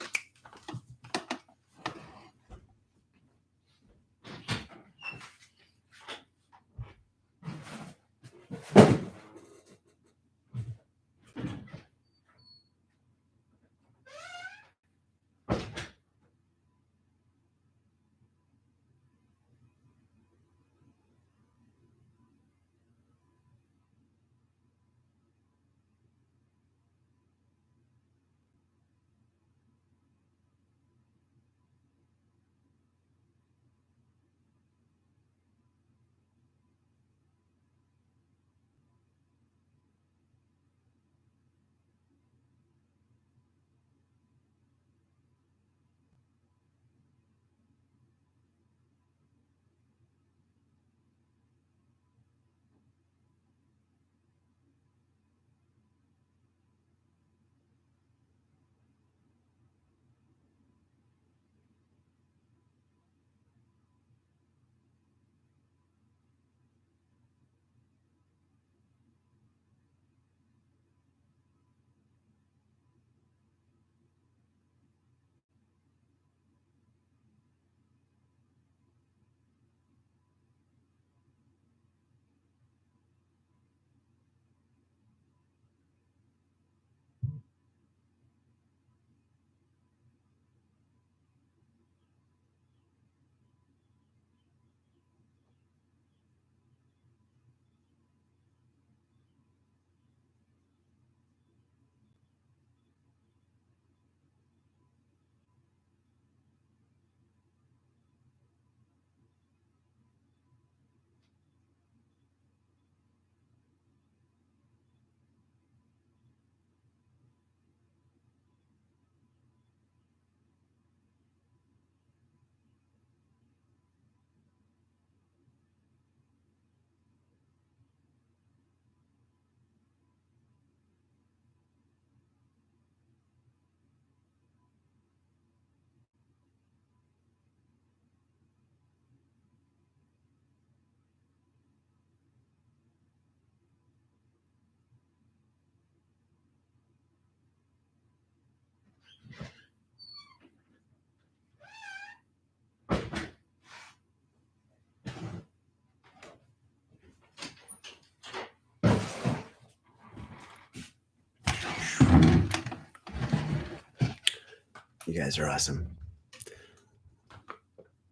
You guys are awesome.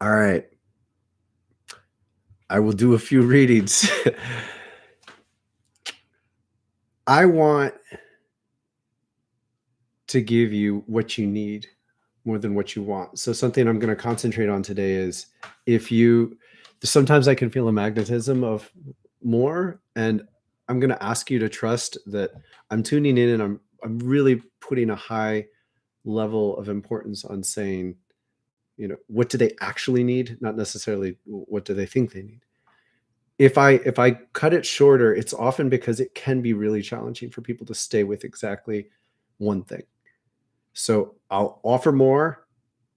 All right. I will do a few readings. I want to give you what you need more than what you want. So something I'm going to concentrate on today is sometimes I can feel a magnetism of more, and I'm going to ask you to trust that I'm tuning in and I'm really putting a high level of importance on saying, what do they actually need? Not necessarily what do they think they need. If I cut it shorter, it's often because it can be really challenging for people to stay with exactly one thing. So I'll offer more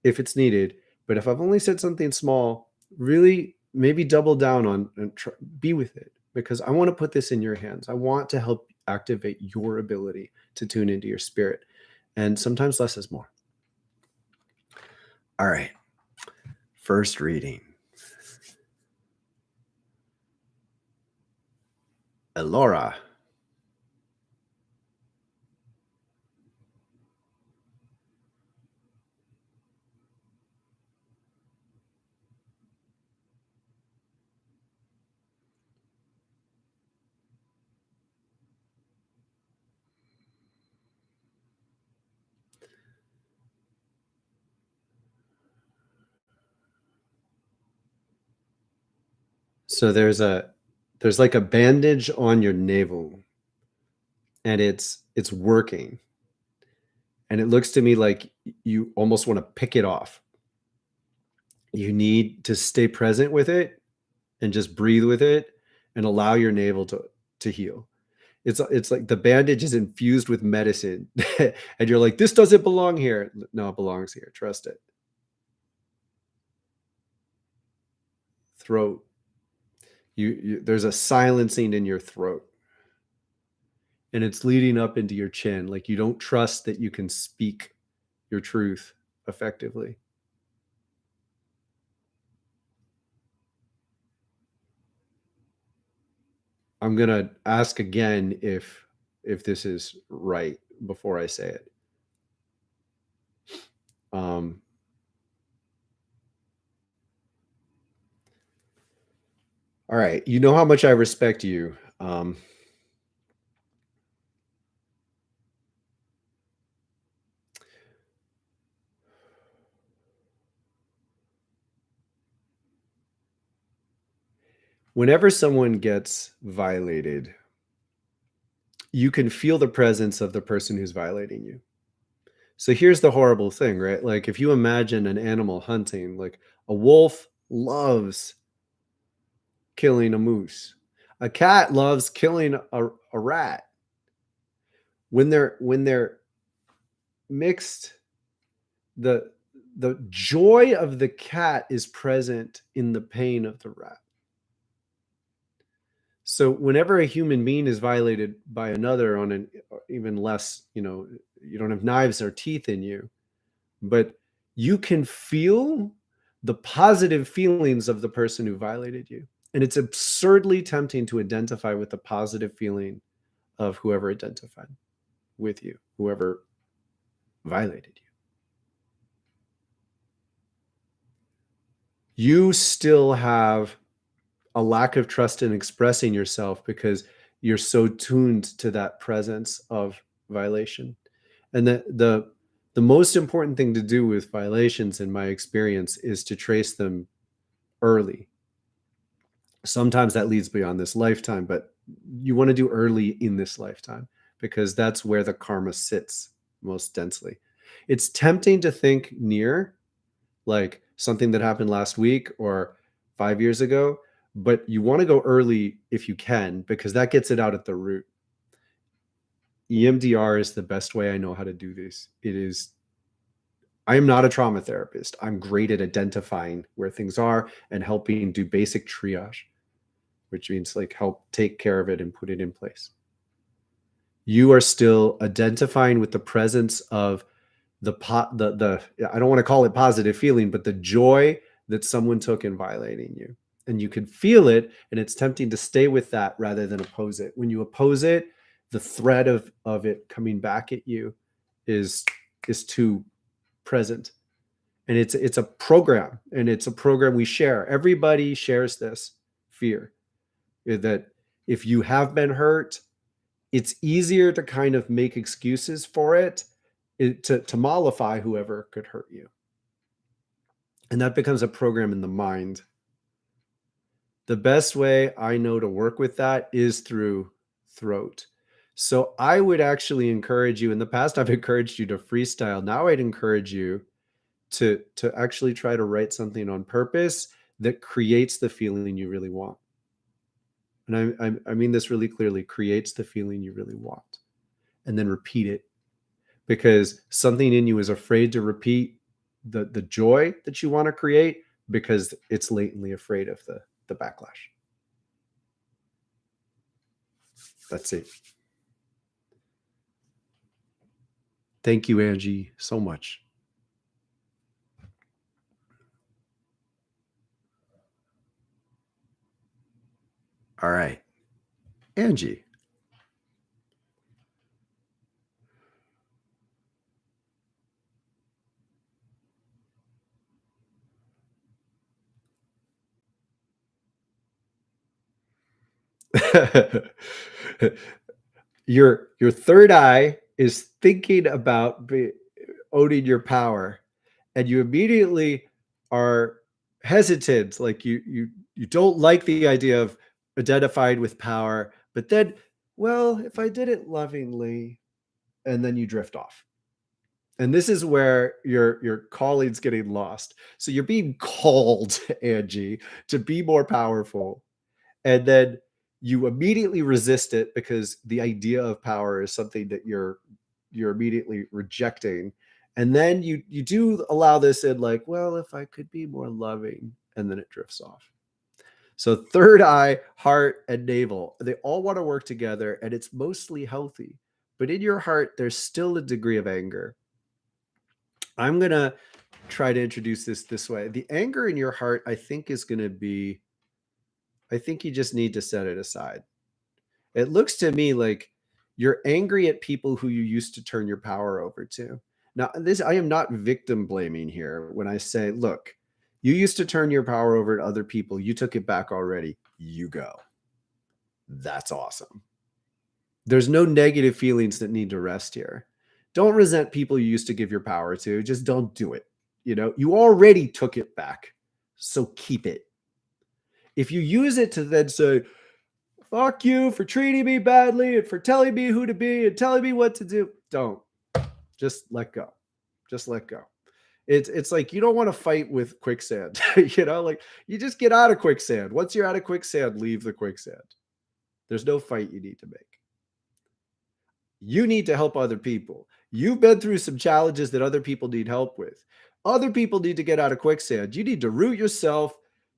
if it's needed, but if I've only said something small, really maybe double down on and be with it, because I want to put this in your hands. I want to help activate your ability to tune into your spirit. And sometimes less is more. All right. First reading. Elora. So there's like a bandage on your navel, and it's working. And it looks to me like you almost want to pick it off. You need to stay present with it and just breathe with it and allow your navel to heal. It's like the bandage is infused with medicine and you're like, this doesn't belong here. No, it belongs here. Trust it. Throat. There's a silencing in your throat, and it's leading up into your chin. Like you don't trust that you can speak your truth effectively. I'm going to ask again if this is right before I say it. All right. You know how much I respect you. Whenever someone gets violated, you can feel the presence of the person who's violating you. So here's the horrible thing, right? Like if you imagine an animal hunting, like a wolf loves killing a moose. A cat loves killing a rat. When they're mixed, the joy of the cat is present in the pain of the rat. So whenever a human being is violated by another on an even less, you don't have knives or teeth in you, but you can feel the positive feelings of the person who violated you. And it's absurdly tempting to identify with the positive feeling of whoever identified with you, whoever violated you. You still have a lack of trust in expressing yourself because you're so tuned to that presence of violation. And the most important thing to do with violations, in my experience, is to trace them early. Sometimes that leads beyond this lifetime, but you want to do early in this lifetime because that's where the karma sits most densely. It's tempting to think near, like something that happened last week or 5 years ago, but you want to go early if you can, because that gets it out at the root. EMDR is the best way I know how to do this. I am not a trauma therapist. I'm great at identifying where things are and helping do basic triage, which means like help take care of it and put it in place. You are still identifying with the presence of the I don't want to call it positive feeling, but the joy that someone took in violating you. And you can feel it, and it's tempting to stay with that rather than oppose it. When you oppose it, the threat of it coming back at you is too present. And it's a program, and it's a program we share. Everybody shares this fear that if you have been hurt, it's easier to kind of make excuses for it, to mollify whoever could hurt you. And that becomes a program in the mind. The best way I know to work with that is through throat. So I would actually encourage you, in the past, I've encouraged you to freestyle. Now I'd encourage you to actually try to write something on purpose that creates the feeling you really want. And I mean this really clearly, creates the feeling you really want. And then repeat it. Because something in you is afraid to repeat the joy that you want to create, because it's latently afraid of the backlash. That's it. Thank you, Angie, so much. All right. Angie. Your third eye is thinking about owning your power, and you immediately are hesitant, like you don't like the idea of identified with power, but then, well, if I did it lovingly, and then you drift off. And this is where your calling's getting lost. So you're being called, Angie, to be more powerful. And then you immediately resist it because the idea of power is something that you're immediately rejecting. And then you do allow this in, like, well, if I could be more loving, and then it drifts off. So third eye, heart, and navel, they all want to work together, and it's mostly healthy. But in your heart, there's still a degree of anger. I'm going to try to introduce this way. The anger in your heart, I think, is going to be, I think you just need to set it aside. It looks to me like you're angry at people who you used to turn your power over to. Now, I am not victim blaming here when I say, look, you used to turn your power over to other people. You took it back already. You go. That's awesome. There's no negative feelings that need to rest here. Don't resent people you used to give your power to. Just don't do it. You already took it back. So keep it. If you use it to then say, fuck you for treating me badly and for telling me who to be and telling me what to do, don't. Just let go. Just let go. It's like you don't want to fight with quicksand. Like you just get out of quicksand. Once you're out of quicksand, leave the quicksand. There's no fight you need to make. You need to help other people. You've been through some challenges that other people need help with. Other people need to get out of quicksand. You need to root yourself,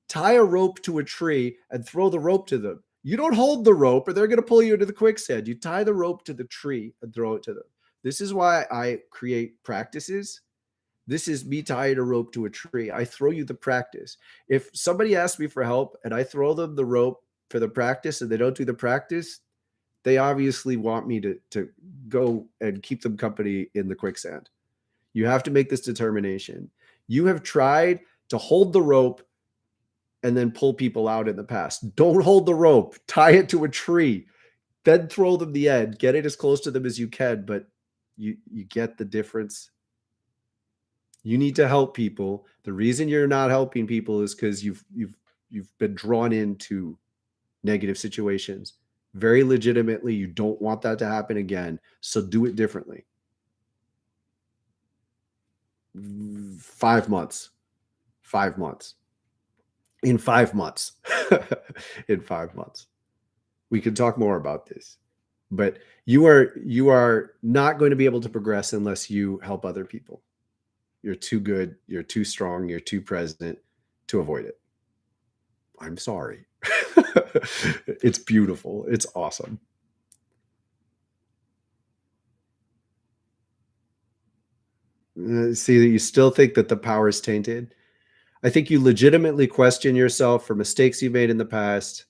tie a rope to a tree, and throw the rope to them. You don't hold the rope or they're going to pull you into the quicksand. You tie the rope to the tree and throw it to them. This is why I create practices. This is me tying a rope to a tree. I throw you the practice. If somebody asks me for help and I throw them the rope for the practice and they don't do the practice, they obviously want me to go and keep them company in the quicksand. You have to make this determination. You have tried to hold the rope and then pull people out in the past. Don't hold the rope. Tie it to a tree. Then throw them the end. Get it as close to them as you can, but you get the difference. You need to help people. The reason you're not helping people is because you've been drawn into negative situations. Very legitimately, you don't want that to happen again. So do it differently. 5 months. 5 months. In 5 months. In 5 months. We can talk more about this. But you are not going to be able to progress unless you help other people. You're too good, you're too strong, you're too present to avoid it. I'm sorry. It's beautiful. It's awesome. See that you still think that the power is tainted. I think you legitimately question yourself for mistakes you made in the past.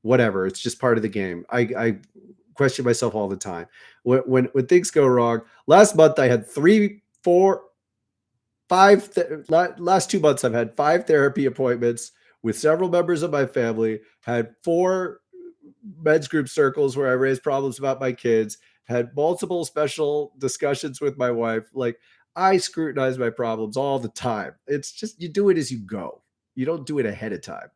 Whatever, it's just part of the game. I question myself all the time when things go wrong. Last month I had three last 2 months, I've had 5 therapy appointments with several members of my family, had 4 men's group circles where I raised problems about my kids, had multiple special discussions with my wife. Like, I scrutinize my problems all the time. It's just, you do it as you go. You don't do it ahead of time.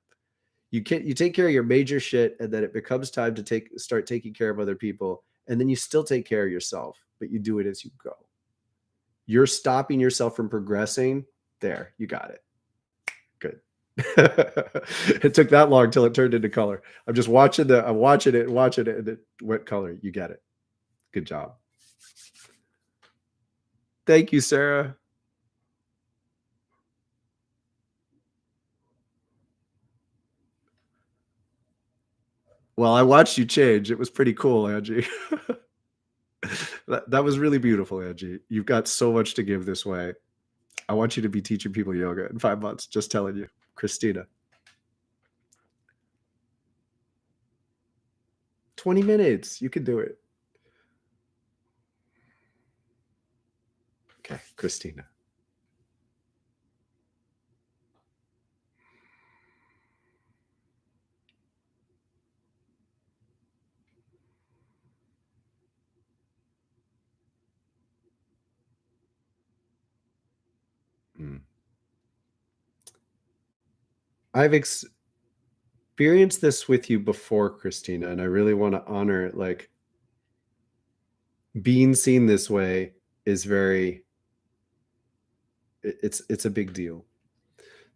You take care of your major shit, and then it becomes time to start taking care of other people, and then you still take care of yourself, but you do it as you go. You're stopping yourself from progressing. There, you got it. Good. It took that long till it turned into color. I'm watching it, and it went color. You get it. Good job. Thank you, Sarah. Well, I watched you change. It was pretty cool, Angie. That was really beautiful, Angie. You've got so much to give this way. I want you to be teaching people yoga in 5 months. Just telling you. Christina. 20 minutes. You can do it. Okay, Christina. I've experienced this with you before, Christina, and I really want to honor it. Like, being seen this way is it's a big deal.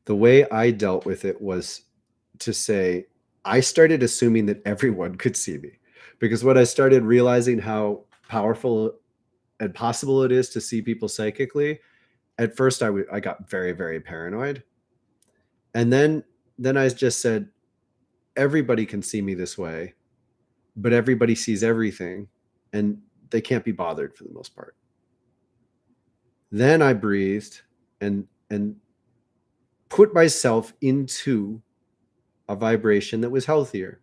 The way I dealt with it was to say, I started assuming that everyone could see me, because when I started realizing how powerful and possible it is to see people psychically, at first I got very, very paranoid. And then I just said, everybody can see me this way, but everybody sees everything, and they can't be bothered for the most part. Then I breathed and put myself into a vibration that was healthier.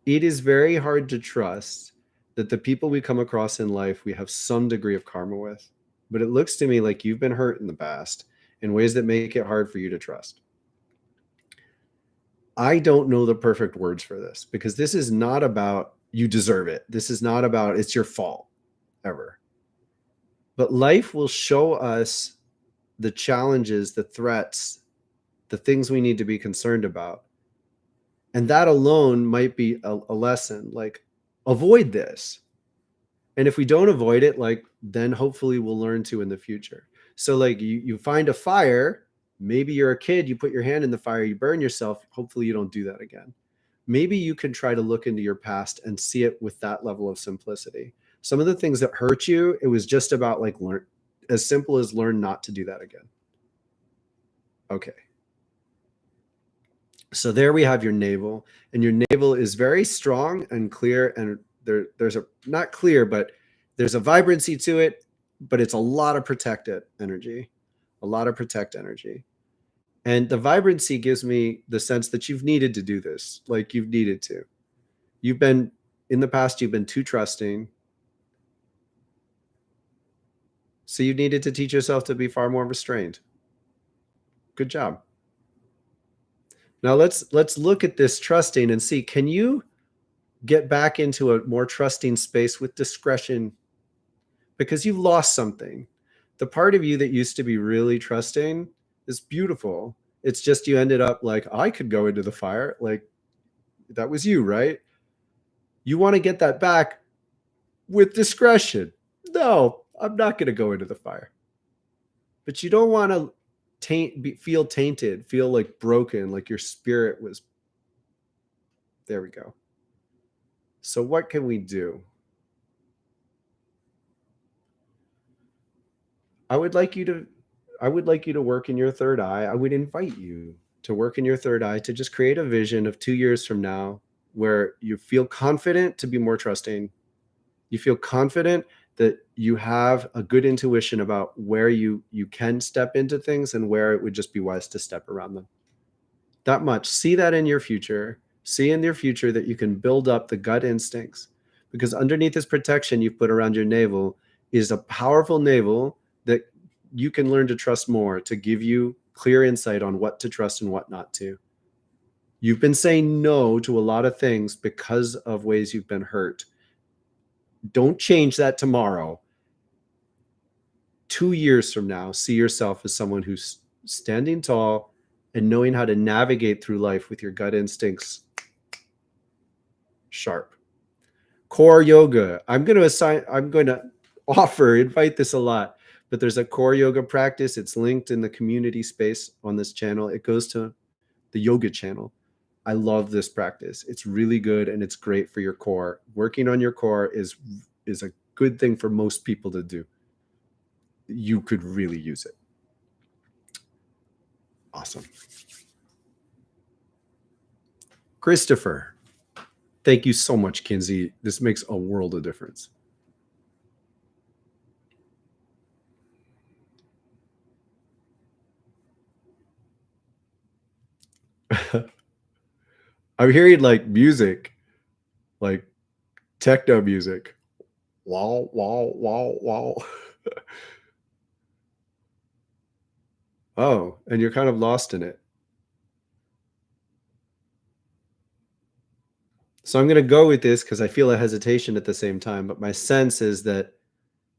It is very hard to trust that the people we come across in life, we have some degree of karma with. But it looks to me like you've been hurt in the past in ways that make it hard for you to trust. I don't know the perfect words for this, because this is not about you deserve it. This is not about it's your fault, ever. But life will show us the challenges, the threats, the things we need to be concerned about. And that alone might be a lesson, like, avoid this. And if we don't avoid it, like, then hopefully we'll learn to in the future. So like, you find a fire, maybe you're a kid, you put your hand in the fire, you burn yourself. Hopefully you don't do that again. Maybe you can try to look into your past and see it with that level of simplicity. Some of the things that hurt you, it was just about like as simple as learn not to do that again. Okay. So there we have your navel, and your navel is very strong and clear, and there's a, not clear, but there's a vibrancy to it, but it's a lot of protected energy, a lot of protect energy. And the vibrancy gives me the sense that you've needed to do this. Like, you've needed to. You've been, in the past, you've been too trusting. So you needed to teach yourself to be far more restrained. Good job. Now let's look at this trusting and see, can you get back into a more trusting space with discretion? Because you've lost something. The part of you that used to be really trusting is beautiful. It's just you ended up like, I could go into the fire. Like, that was you, right? You want to get that back with discretion. No, I'm not going to go into the fire. But you don't want to feel tainted, feel like broken, like your spirit was. There we go. So what can we do? I would like you to work in your third eye. I would invite you to work in your third eye, to just create a vision of 2 years from now where you feel confident to be more trusting. You feel confident that you have a good intuition about where you can step into things and where it would just be wise to step around them. That much. See that in your future. See in your future that you can build up the gut instincts, because underneath this protection you've put around your navel is a powerful navel that you can learn to trust more, to give you clear insight on what to trust and what not to. You've been saying no to a lot of things because of ways you've been hurt. Don't change that tomorrow. 2 years from now, see yourself as someone who's standing tall and knowing how to navigate through life with your gut instincts sharp. Core yoga. I'm going to invite this a lot, but there's a core yoga practice. It's linked in the community space on this channel. It goes to the yoga channel. I love this practice. It's really good and it's great for your core. Working on your core is a good thing for most people to do. You could really use it. Awesome. Christopher, thank you so much, Kinsey. This makes a world of difference. I'm hearing like music, like techno music. Wow, wow, wow, wow. Oh, and you're kind of lost in it. So I'm going to go with this because I feel a hesitation at the same time. But my sense is that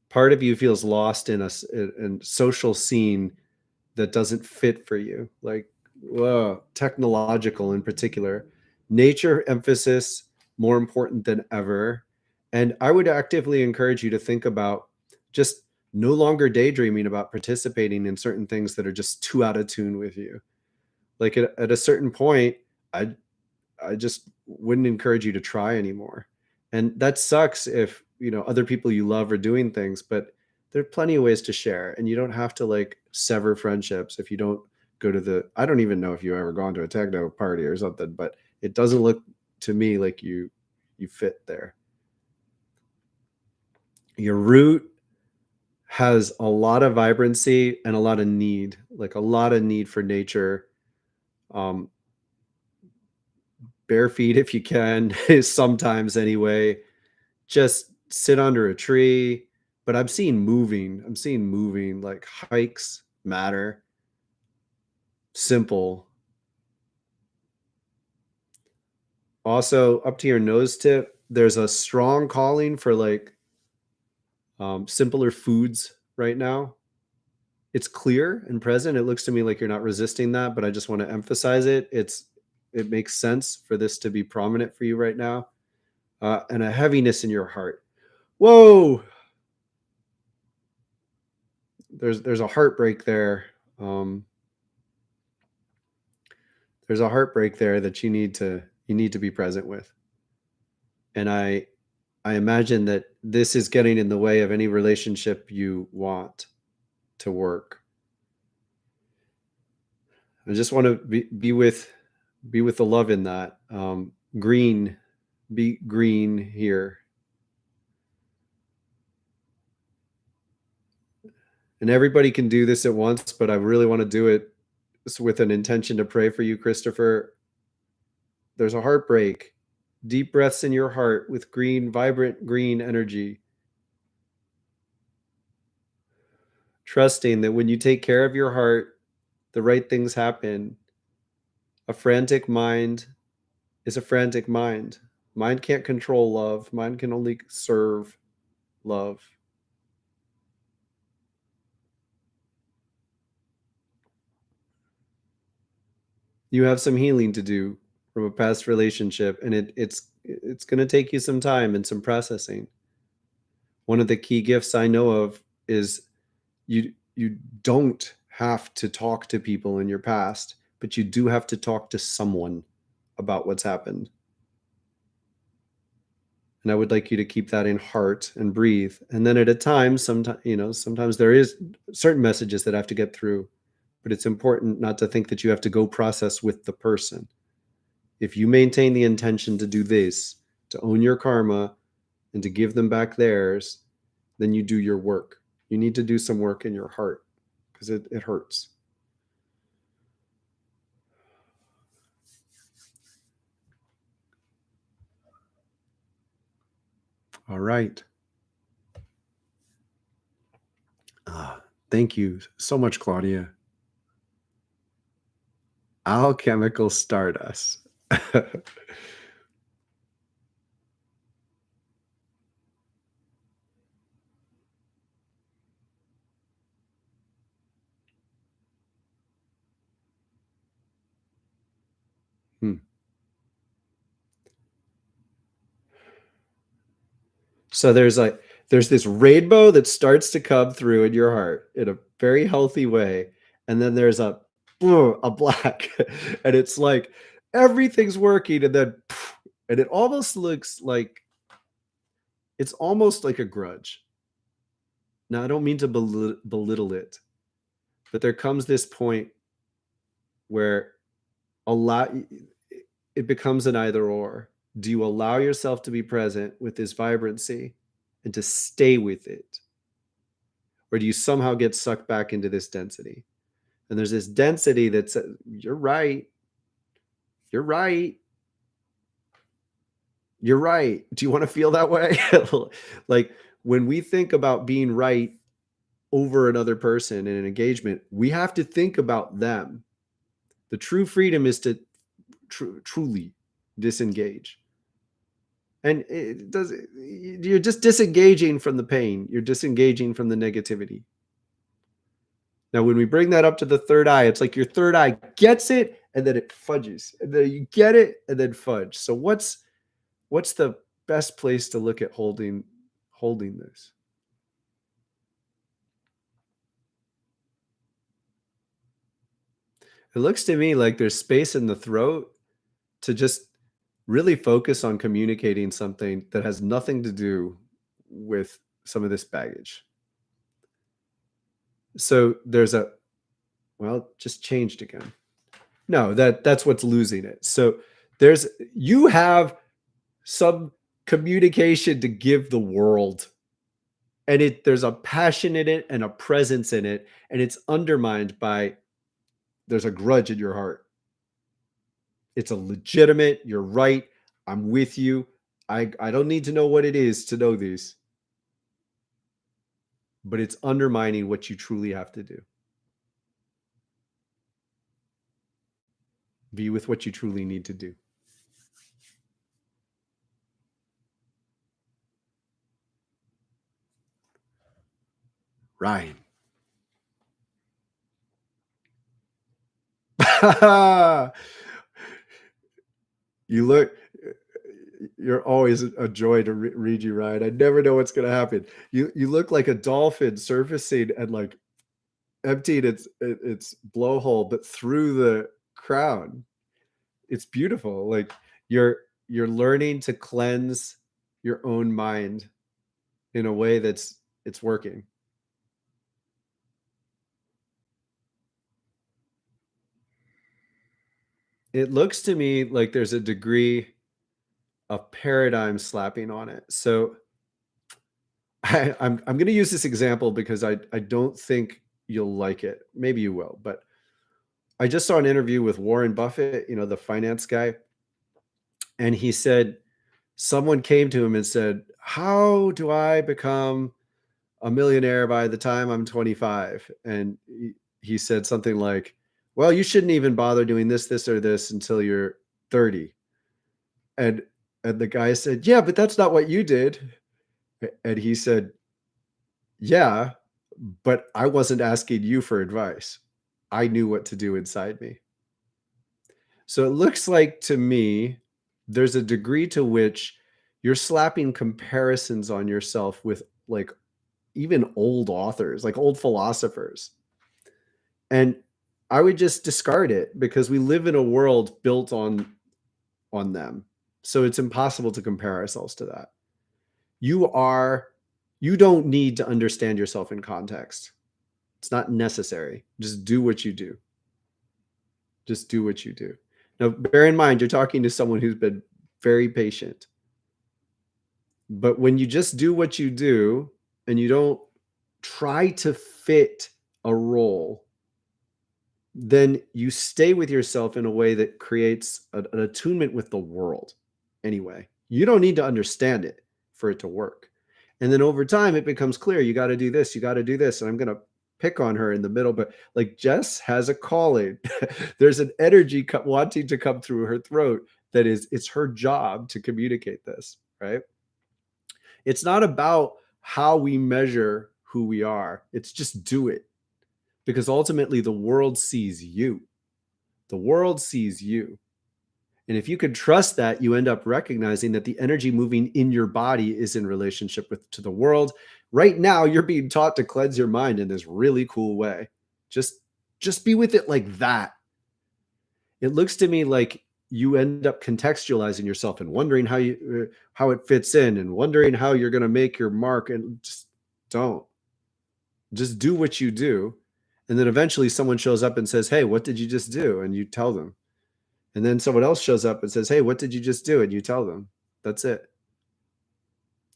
part of you feels lost in a social scene that doesn't fit for you, like technological in particular. Nature emphasis more important than ever. And I would actively encourage you to think about just no longer daydreaming about participating in certain things that are just too out of tune with you. Like at a certain point, I just wouldn't encourage you to try anymore. And that sucks if, other people you love are doing things, but there are plenty of ways to share, and you don't have to like sever friendships if you don't go to I don't even know if you've ever gone to a techno party or something, but it doesn't look to me like you fit there. Your root has a lot of vibrancy and a lot of need, like a lot of need for nature. Bare feet if you can, sometimes anyway. Just sit under a tree. But I'm seeing moving, like hikes matter. Simple. Also, up to your nose tip, there's a strong calling for like simpler foods right now. It's clear and present. It looks to me like you're not resisting that, but I just want to emphasize it. It makes sense for this to be prominent for you right now. And a heaviness in your heart. Whoa! There's a heartbreak there. There's a heartbreak there that you need to be present with. And I imagine that this is getting in the way of any relationship you want to work. I just want to be with the love in that. Green, be green here. And everybody can do this at once, but I really want to do it with an intention to pray for you, Christopher. There's a heartbreak. Deep breaths in your heart with green, vibrant green energy. Trusting that when you take care of your heart, the right things happen. A frantic mind is a frantic mind. Mind can't control love. Mind can only serve love. You have some healing to do from a past relationship, and it's going to take you some time and some processing. One of the key gifts I know of is you don't have to talk to people in your past, but you do have to talk to someone about what's happened. And I would like you to keep that in heart and breathe. And then at a time, sometimes there is certain messages that have to get through, but it's important not to think that you have to go process with the person. If you maintain the intention to do this, to own your karma and to give them back theirs, then you do your work. You need to do some work in your heart because it hurts. All right. Thank you so much, Claudia. Alchemical stardust. Hmm. So there's this rainbow that starts to come through in your heart in a very healthy way, and then there's a black, and it's like everything's working, and then and it almost looks like it's almost like a grudge. Now, I don't mean to belittle it, but there comes this point where a lot it becomes an either or. Do you allow yourself to be present with this vibrancy and to stay with it? Or do you somehow get sucked back into this density? And there's this density that says, you're right. You're right. You're right. Do you want to feel that way? Like when we think about being right over another person in an engagement, we have to think about them. The true freedom is to truly disengage. And it does, you're just disengaging from the pain. You're disengaging from the negativity. Now, when we bring that up to the third eye, it's like your third eye gets it and then it fudges. And then you get it and then fudge. So what's the best place to look at holding this? It looks to me like there's space in the throat to just really focus on communicating something that has nothing to do with some of this baggage. So there's just changed again. No, that's what's losing it. So you have some communication to give the world, and there's a passion in it and a presence in it, and it's undermined by there's a grudge in your heart. It's a legitimate, you're right, I'm with you. I don't need to know what it is to know these, but it's undermining what you truly have to do. Be with what you truly need to do. Ryan. You look, you're always a joy to read you, Ryan. I never know what's going to happen. You look like a dolphin surfacing and like emptied its blowhole, but through the crown. It's beautiful. Like you're learning to cleanse your own mind in a way it's working. It looks to me like there's a degree of paradigm slapping on it. So I'm going to use this example because I don't think you'll like it. Maybe you will, but I just saw an interview with Warren Buffett, the finance guy, and he said someone came to him and said, "How do I become a millionaire by the time I'm 25?" And he said something like, "Well, you shouldn't even bother doing this, or this until you're 30." And the guy said, "Yeah, but that's not what you did." And he said, "Yeah, but I wasn't asking you for advice. I knew what to do inside me." So it looks like to me, there's a degree to which you're slapping comparisons on yourself with like even old authors, like old philosophers. And I would just discard it because we live in a world built on them. So it's impossible to compare ourselves to that. You don't need to understand yourself in context. It's not necessary. Just do what you do. Just do what you do. Now, bear in mind, you're talking to someone who's been very patient. But when you just do what you do and you don't try to fit a role, then you stay with yourself in a way that creates an attunement with the world anyway. You don't need to understand it for it to work. And then over time, it becomes clear you got to do this, you got to do this. And I'm going to pick on her in the middle, but like Jess has a calling. There's an energy wanting to come through her throat that it's her job to communicate this, right? It's not about how we measure who we are. It's just do it, because ultimately the world sees you. The world sees you. And if you can trust that, you end up recognizing that the energy moving in your body is in relationship to the world. Right now, you're being taught to cleanse your mind in this really cool way. Just be with it like that. It looks to me like you end up contextualizing yourself and wondering how it fits in and wondering how you're going to make your mark, and just don't. Just do what you do. And then eventually someone shows up and says, "Hey, what did you just do?" And you tell them. And then someone else shows up and says, "Hey, what did you just do?" And you tell them. That's it.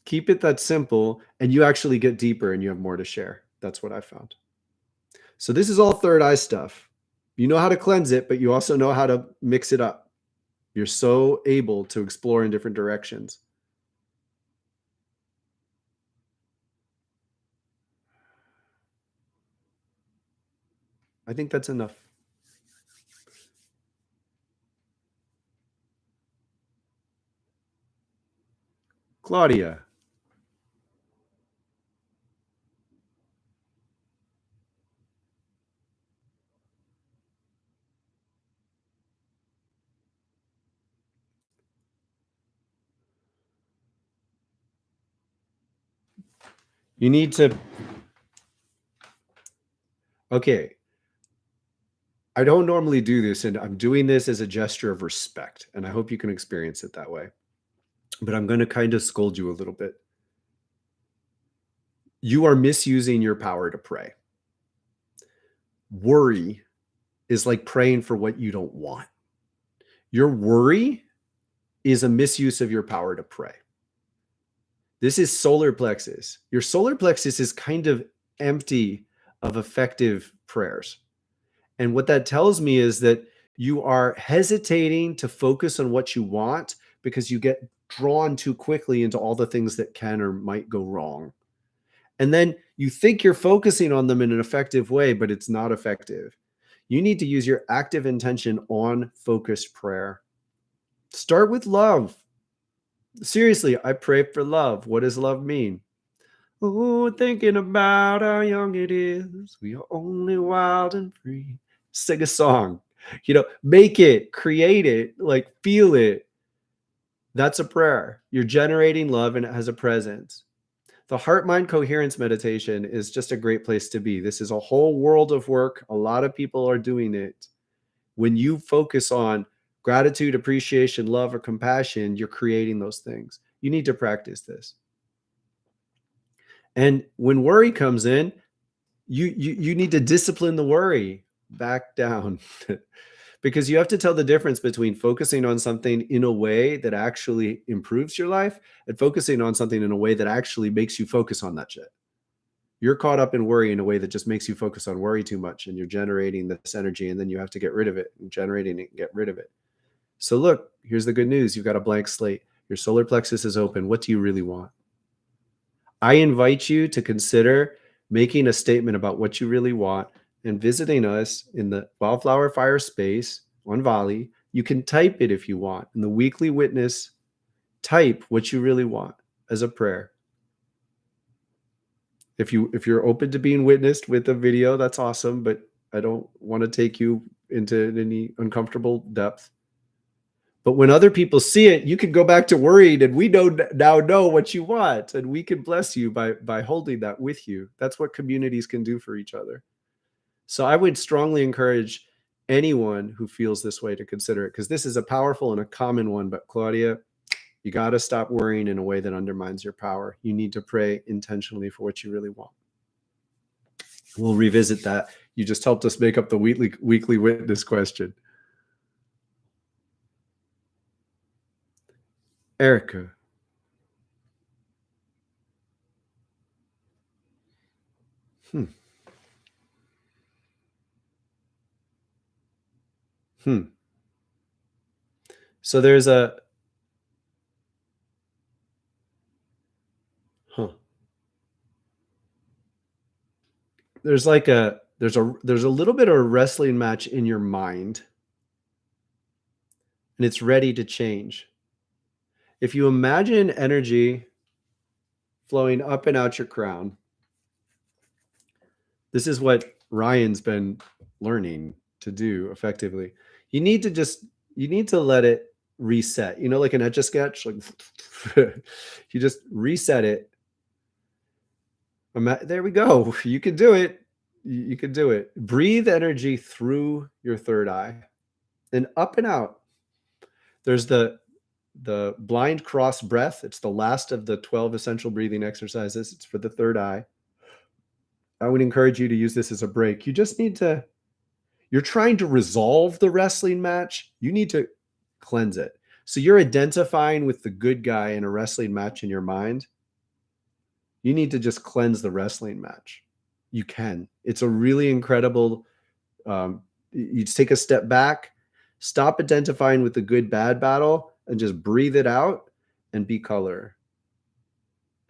Keep it that simple, and you actually get deeper and you have more to share. That's what I found. So this is all third eye stuff. You know how to cleanse it, but you also know how to mix it up. You're so able to explore in different directions. I think that's enough. Claudia. You need to. Okay. I don't normally do this, and I'm doing this as a gesture of respect, and I hope you can experience it that way. But I'm going to kind of scold you a little bit. You are misusing your power to pray. Worry is like praying for what you don't want. Your worry is a misuse of your power to pray. This is solar plexus. Your solar plexus is kind of empty of effective prayers. And what that tells me is that you are hesitating to focus on what you want because you get drawn too quickly into all the things that can or might go wrong. And then you think you're focusing on them in an effective way, but it's not effective. You need to use your active intention on focused prayer. Start with love. Seriously, I pray for love. What does love mean? Oh, thinking about how young it is. We are only wild and free. Sing a song. Make it, create it, like feel it. That's a prayer. You're generating love and it has a presence. The heart-mind coherence meditation is just a great place to be. This is a whole world of work. A lot of people are doing it. When you focus on gratitude, appreciation, love, or compassion, you're creating those things. You need to practice this. And when worry comes in, you need to discipline the worry back down. Because you have to tell the difference between focusing on something in a way that actually improves your life and focusing on something in a way that actually makes you focus on that shit. You're caught up in worry in a way that just makes you focus on worry too much, and you're generating this energy, and then you have to get rid of it, and generating it and get rid of it. So look, here's the good news. You've got a blank slate. Your solar plexus is open. What do you really want? I invite you to consider making a statement about what you really want and visiting us in the Wildflowerfire space on Volley. You can type it if you want. In the weekly witness, type what you really want as a prayer. If you're open to being witnessed with a video, that's awesome, but I don't want to take you into any uncomfortable depth. But when other people see it, you can go back to worried, and we now know what you want, and we can bless you by holding that with you. That's what communities can do for each other. So I would strongly encourage anyone who feels this way to consider it, because this is a powerful and a common one. But Claudia, you got to stop worrying in a way that undermines your power. You need to pray intentionally for what you really want. We'll revisit that. You just helped us make up the weekly witness question. Erica. So there's a there's like there's a little bit of a wrestling match in your mind, and it's ready to change. If you imagine energy flowing up and out your crown, this is what Ryan's been learning to do effectively. You need to let it reset. You know, like an Etch-a-Sketch, like you just reset it. There we go. You can do it. You can do it. Breathe energy through your third eye and up and out. There's the blind cross breath. It's the last of the 12 essential breathing exercises. It's for the third eye. I would encourage you to use this as a break. You just need to, you're trying to resolve the wrestling match. You need to cleanse it. So you're identifying with the good guy in a wrestling match in your mind. You need to just cleanse the wrestling match. You can. It's a really incredible, you just take a step back, stop identifying with the good bad battle, and just breathe it out and be color.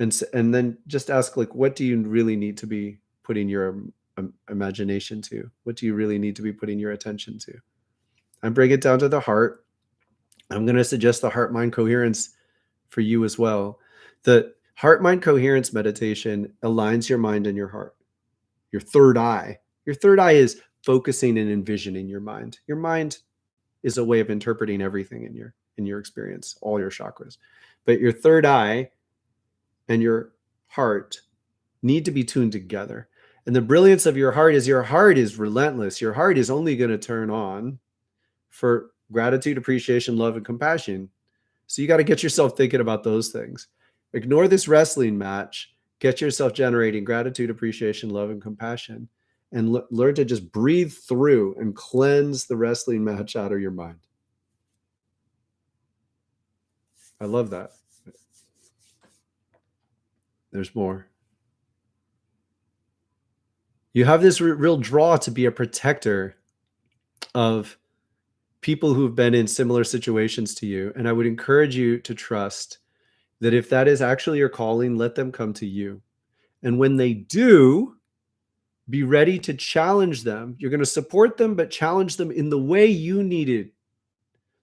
And then just ask, like, what do you really need to be putting your imagination to? What do you really need to be putting your attention to? And bring it down to the heart. I'm going to suggest the heart-mind coherence for you as well. The heart-mind coherence meditation aligns your mind and your heart. Your third eye. Your third eye is focusing and envisioning your mind. Your mind is a way of interpreting everything in your experience, all your chakras. But your third eye and your heart need to be tuned together. And the brilliance of your heart is relentless. Your heart is only going to turn on for gratitude, appreciation, love, and compassion. So you got to get yourself thinking about those things. Ignore this wrestling match. Get yourself generating gratitude, appreciation, love, and compassion. And learn to just breathe through and cleanse the wrestling match out of your mind. I love that. There's more. You have this real draw to be a protector of people who've been in similar situations to you. And I would encourage you to trust that if that is actually your calling, let them come to you. And when they do, be ready to challenge them. You're going to support them, but challenge them in the way you need it.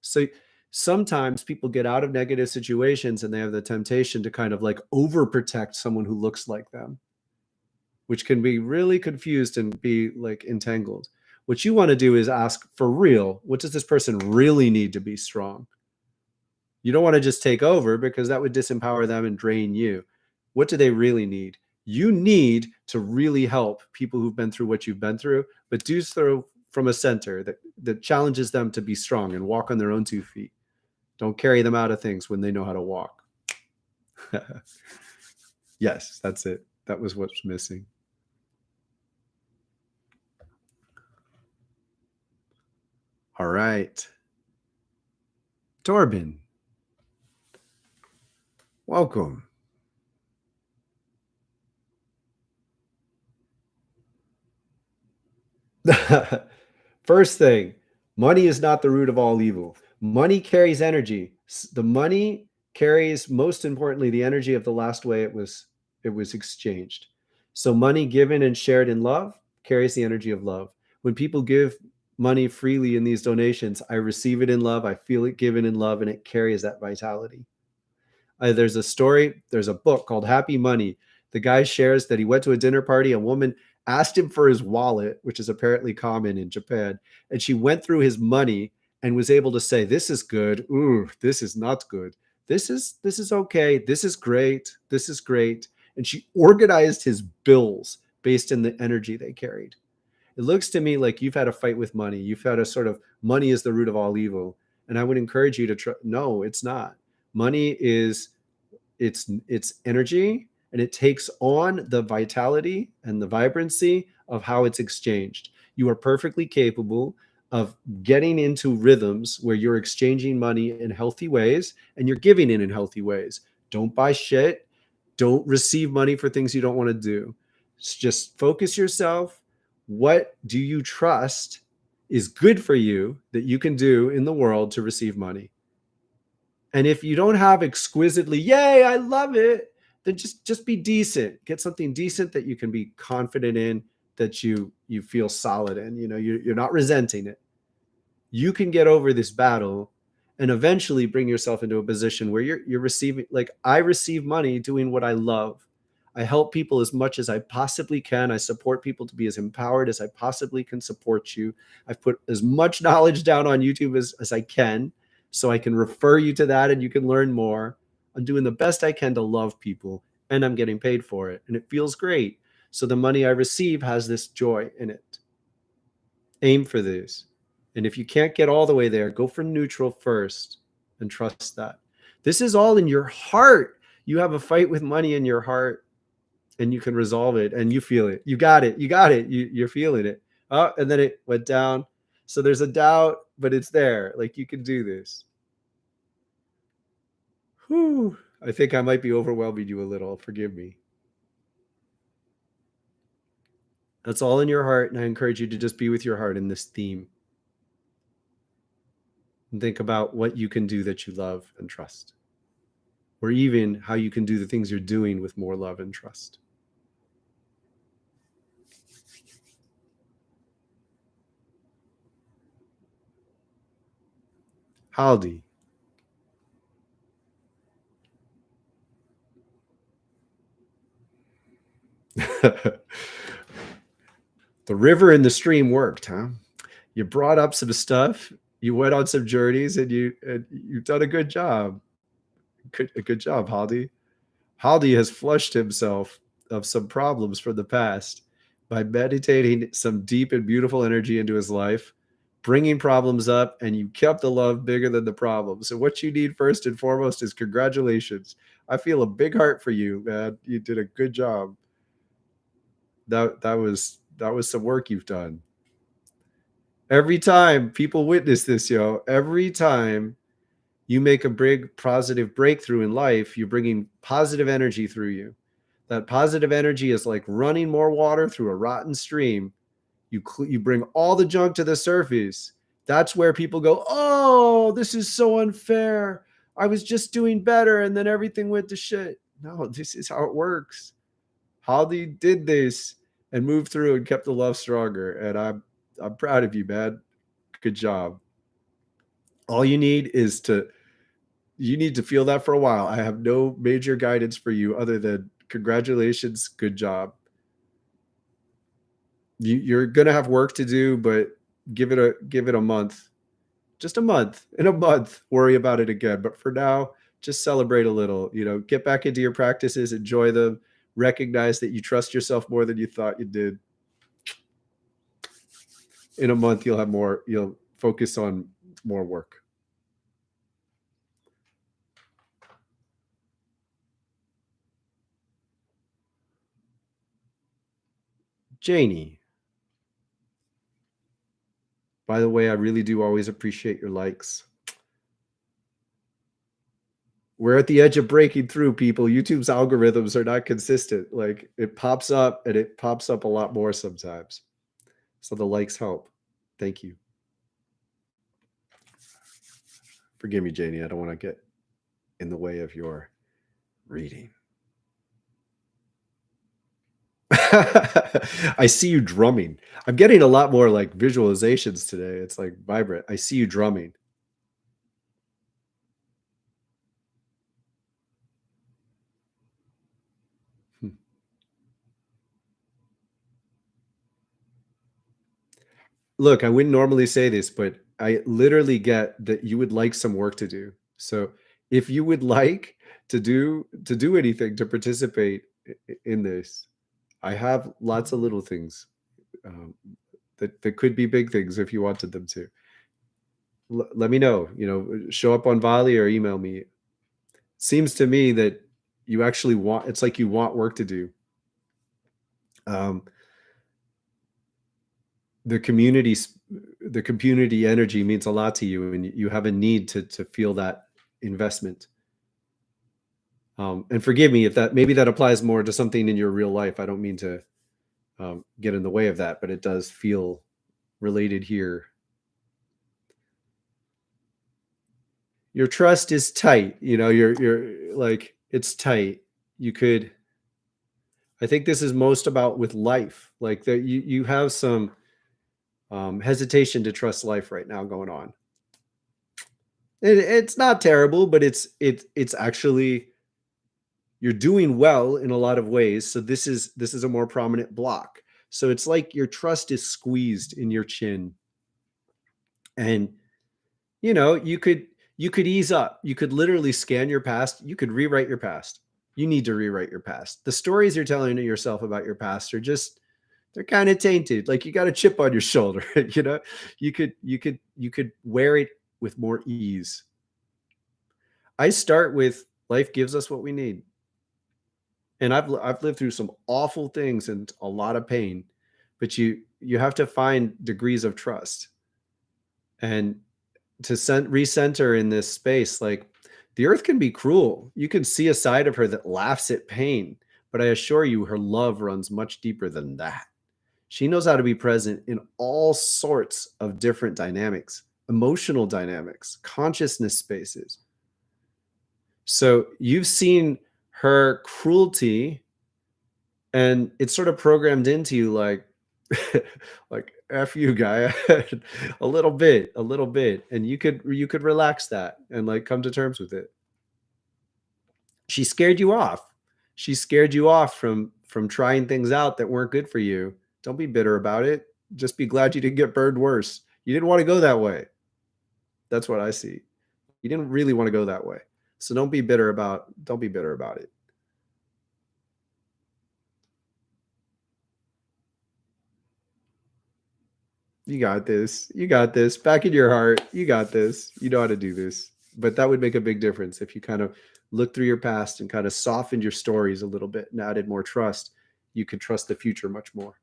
So sometimes people get out of negative situations and they have the temptation to kind of like overprotect someone who looks like them, which can be really confused and be like entangled. What you want to do is ask, for real, what does this person really need to be strong? You don't want to just take over, because that would disempower them and drain you. What do they really need? You need to really help people who've been through what you've been through, but do so from a center that challenges them to be strong and walk on their own 2 feet. Don't carry them out of things when they know how to walk. Yes, that's it. That was what's missing. All right. Torben, welcome. First thing, money is not the root of all evil. Money carries energy. The money carries, most importantly, the energy of the last way it was exchanged. So money given and shared in love carries the energy of love. When people give money freely in these donations, I receive it in love, I feel it given in love, and it carries that vitality. There's a book called Happy Money. The guy shares that he went to a dinner party. A woman asked him for his wallet, which is apparently common in Japan. And she went through his money and was able to say, this is good. Ooh, this is not good. This is okay. This is great. This is great. And she organized his bills based on the energy they carried. It looks to me like you've had a fight with money. You've had a sort of, money is the root of all evil. And I would encourage you to no, it's not. Money is, it's energy, and it takes on the vitality and the vibrancy of how it's exchanged. You are perfectly capable of getting into rhythms where you're exchanging money in healthy ways and you're giving it in healthy ways. Don't buy shit. Don't receive money for things you don't want to do. Just focus yourself. What do you trust is good for you that you can do in the world to receive money? And if you don't have exquisitely, yay, I love it, then just be decent. Get something decent that you can be confident in. that you feel solid in. You know, you're not resenting it. You can get over this battle and eventually bring yourself into a position where you're receiving, like I receive money doing what I love. I help people as much as I possibly can. I support people to be as empowered as I possibly can support you. I've put as much knowledge down on YouTube as I can, so I can refer you to that and you can learn more. I'm doing the best I can to love people, and I'm getting paid for it. And it feels great. So the money I receive has this joy in it. Aim for this. And if you can't get all the way there, go for neutral first and trust that. This is all in your heart. You have a fight with money in your heart, and you can resolve it, and you feel it. You got it. You got it. You're feeling it. Oh, and then it went down. So there's a doubt, but it's there. Like, you can do this. Whew. I think I might be overwhelming you a little. Forgive me. That's all in your heart, and I encourage you to just be with your heart in this theme. And think about what you can do that you love and trust, or even how you can do the things you're doing with more love and trust. Haldi. The river and the stream worked, huh? You brought up some stuff, you went on some journeys, and you've done a good job. Good job, Haldi. Haldi has flushed himself of some problems from the past by meditating some deep and beautiful energy into his life, bringing problems up, and you kept the love bigger than the problem. So what you need first and foremost is congratulations. I feel a big heart for you, man. You did a good job. That was some work you've done. Every time people witness this, every time you make a big positive breakthrough in life, you're bringing positive energy through you. That positive energy is like running more water through a rotten stream. You bring all the junk to the surface. That's where people go, oh, this is so unfair. I was just doing better, and then everything went to shit. No, this is how it works. Haldi did this and moved through and kept the love stronger. And I'm proud of you, man. Good job. All you need is you need to feel that for a while. I have no major guidance for you other than congratulations, good job. You're gonna have work to do, but give it a month. Just a month. In a month, worry about it again. But for now, just celebrate a little. Get back into your practices, enjoy them, recognize that you trust yourself more than you thought you did. In a month, you'll focus on more work. Janie. By the way, I really do always appreciate your likes. We're at the edge of breaking through, people. YouTube's algorithms are not consistent. Like, it pops up, and it pops up a lot more sometimes. So the likes help. Thank you. Forgive me, Janie. I don't want to get in the way of your reading. I see you drumming. I'm getting a lot more like visualizations today. It's like vibrant. I see you drumming. Look, I wouldn't normally say this, but I literally get that you would like some work to do. So if you would like to do anything to participate in this, I have lots of little things that could be big things if you wanted them to. Let me know. Show up on Volley or email me. Seems to me that you actually want. It's like you want work to do. The community energy means a lot to you, and you have a need to feel that investment. And forgive me if maybe that applies more to something in your real life. I don't mean to get in the way of that, but it does feel related here. Your trust is tight. You're like, it's tight. You could, I think this is most about with life. Like that you have some hesitation to trust life right now going on. It's not terrible, but it's actually, you're doing well in a lot of ways. So this is a more prominent block. So it's like your trust is squeezed in your chin. And you could ease up. You could literally scan your past. You could rewrite your past. You need to rewrite your past. The stories you're telling to yourself about your past are just, they're kind of tainted. Like you got a chip on your shoulder. You could wear it with more ease. I start with life gives us what we need. And I've lived through some awful things and a lot of pain, but you have to find degrees of trust. And to recenter in this space, like the earth can be cruel. You can see a side of her that laughs at pain, but I assure you her love runs much deeper than that. She knows how to be present in all sorts of different dynamics, emotional dynamics, consciousness spaces. So you've seen her cruelty, and it's sort of programmed into you like, like F you guy, a little bit. And you could relax that and like come to terms with it. She scared you off. She scared you off from trying things out that weren't good for you. Don't be bitter about it. Just be glad you didn't get burned worse. You didn't want to go that way. That's what I see. You didn't really want to go that way. So don't be bitter about it. You got this. You got this. Back in your heart. You got this. You know how to do this. But that would make a big difference if you kind of look through your past and kind of softened your stories a little bit and added more trust. You could trust the future much more.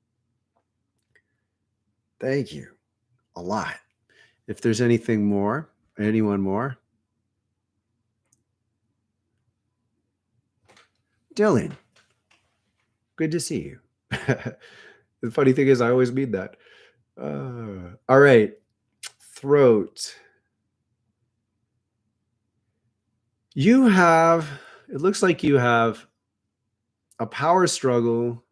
Thank you a lot. If there's anything more, anyone more? Dylan, good to see you. The funny thing is I always mean that. All right. Throat. It looks like you have a power struggle.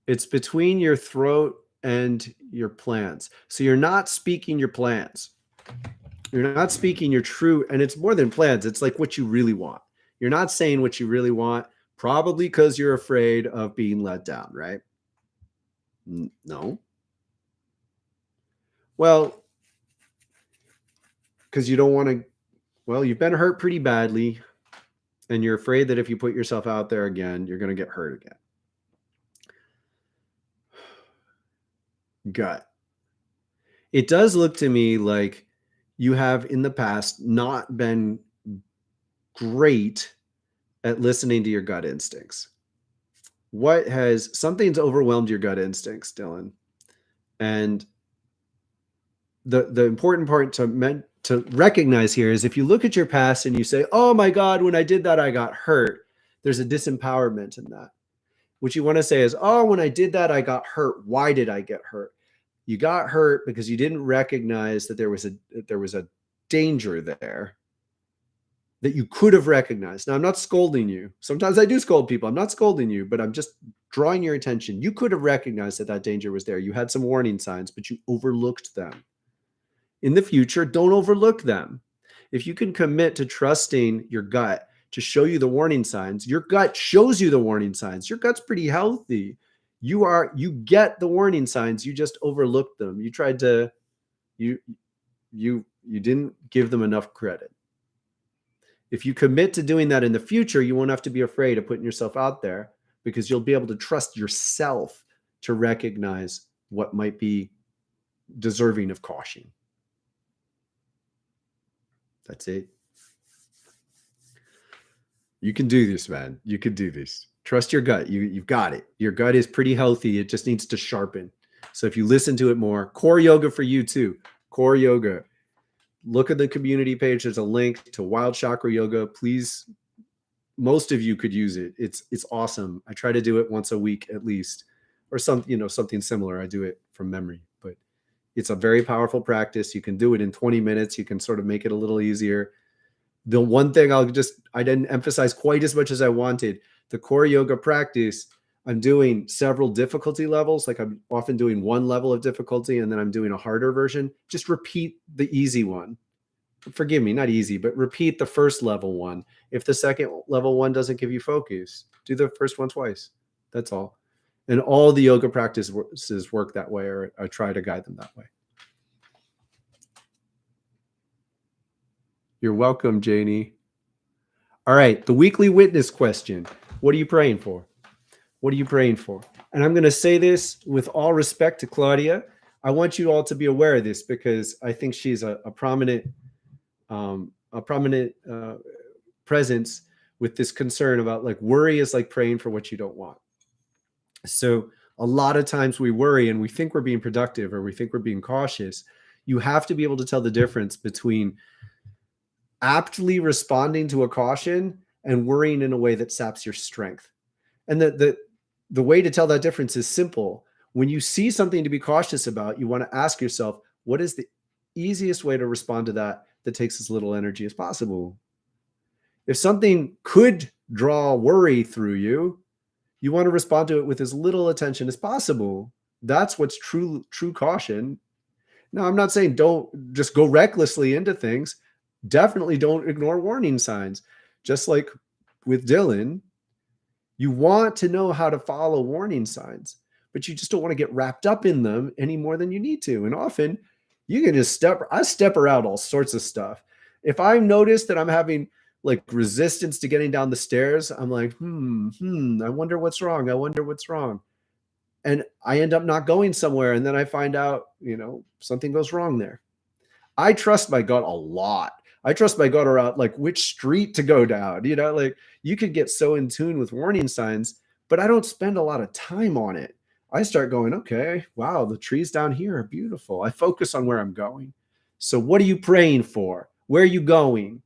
It's between your throat and your plans. So you're not speaking your plans. You're not speaking your true, and it's more than plans. It's like what you really want. You're not saying what you really want, probably because you're afraid of being let down, right? No. Well, because you don't want to, well, you've been hurt pretty badly, and you're afraid that if you put yourself out there again, you're going to get hurt again. Gut. It does look to me like you have in the past not been great at listening to your gut instincts. Something's overwhelmed your gut instincts, Dylan. And the important part to recognize here is if you look at your past and you say, oh my God, when I did that, I got hurt. There's a disempowerment in that. What you want to say is, oh, when I did that, I got hurt. Why did I get hurt? You got hurt because you didn't recognize that there was a danger there that you could have recognized. Now, I'm not scolding you. Sometimes I do scold people. I'm not scolding you, but I'm just drawing your attention. You could have recognized that danger was there. You had some warning signs, but you overlooked them. In the future, don't overlook them. If you can commit to trusting your gut to show you the warning signs, your gut shows you the warning signs. Your gut's pretty healthy. You get the warning signs. You just overlooked them. You tried to, you didn't give them enough credit. If you commit to doing that in the future, you won't have to be afraid of putting yourself out there because you'll be able to trust yourself to recognize what might be deserving of caution. That's it. You can do this, man. You can do this. Trust your gut. You've got it. Your gut is pretty healthy. It just needs to sharpen. So if you listen to it more, core yoga for you too. Core yoga. Look at the community page. There's a link to Wild Chakra Yoga. Please, most of you could use it. It's awesome. I try to do it once a week at least, or something similar. I do it from memory, but it's a very powerful practice. You can do it in 20 minutes. You can sort of make it a little easier. The one thing I didn't emphasize quite as much as I wanted, the core yoga practice, I'm doing several difficulty levels. Like I'm often doing one level of difficulty and then I'm doing a harder version. Just repeat the easy one. Forgive me, not easy, but repeat the first level one. If the second level one doesn't give you focus, do the first one twice. That's all. And all the yoga practices work that way, or I try to guide them that way. You're welcome, Janie. All right, the weekly witness question. What are you praying for? What are you praying for? And I'm going to say this with all respect to Claudia. I want you all to be aware of this because I think she's a prominent presence with this concern about like worry is like praying for what you don't want. So a lot of times we worry and we think we're being productive or we think we're being cautious. You have to be able to tell the difference between aptly responding to a caution and worrying in a way that saps your strength. And the way to tell that difference is simple. When you see something to be cautious about, you want to ask yourself, what is the easiest way to respond to that takes as little energy as possible? If something could draw worry through you, you want to respond to it with as little attention as possible. That's what's true caution. Now, I'm not saying don't just go recklessly into things. Definitely don't ignore warning signs. Just like with Dylan, you want to know how to follow warning signs, but you just don't want to get wrapped up in them any more than you need to. And often you can just I step around all sorts of stuff. If I notice that I'm having like resistance to getting down the stairs, I'm like, I wonder what's wrong. I wonder what's wrong. And I end up not going somewhere. And then I find out, something goes wrong there. I trust my gut a lot. I trust my gut around like which street to go down. Like you could get so in tune with warning signs, but I don't spend a lot of time on it. I start going, okay, wow, the trees down here are beautiful. I focus on where I'm going. So what are you praying for? Where are you going?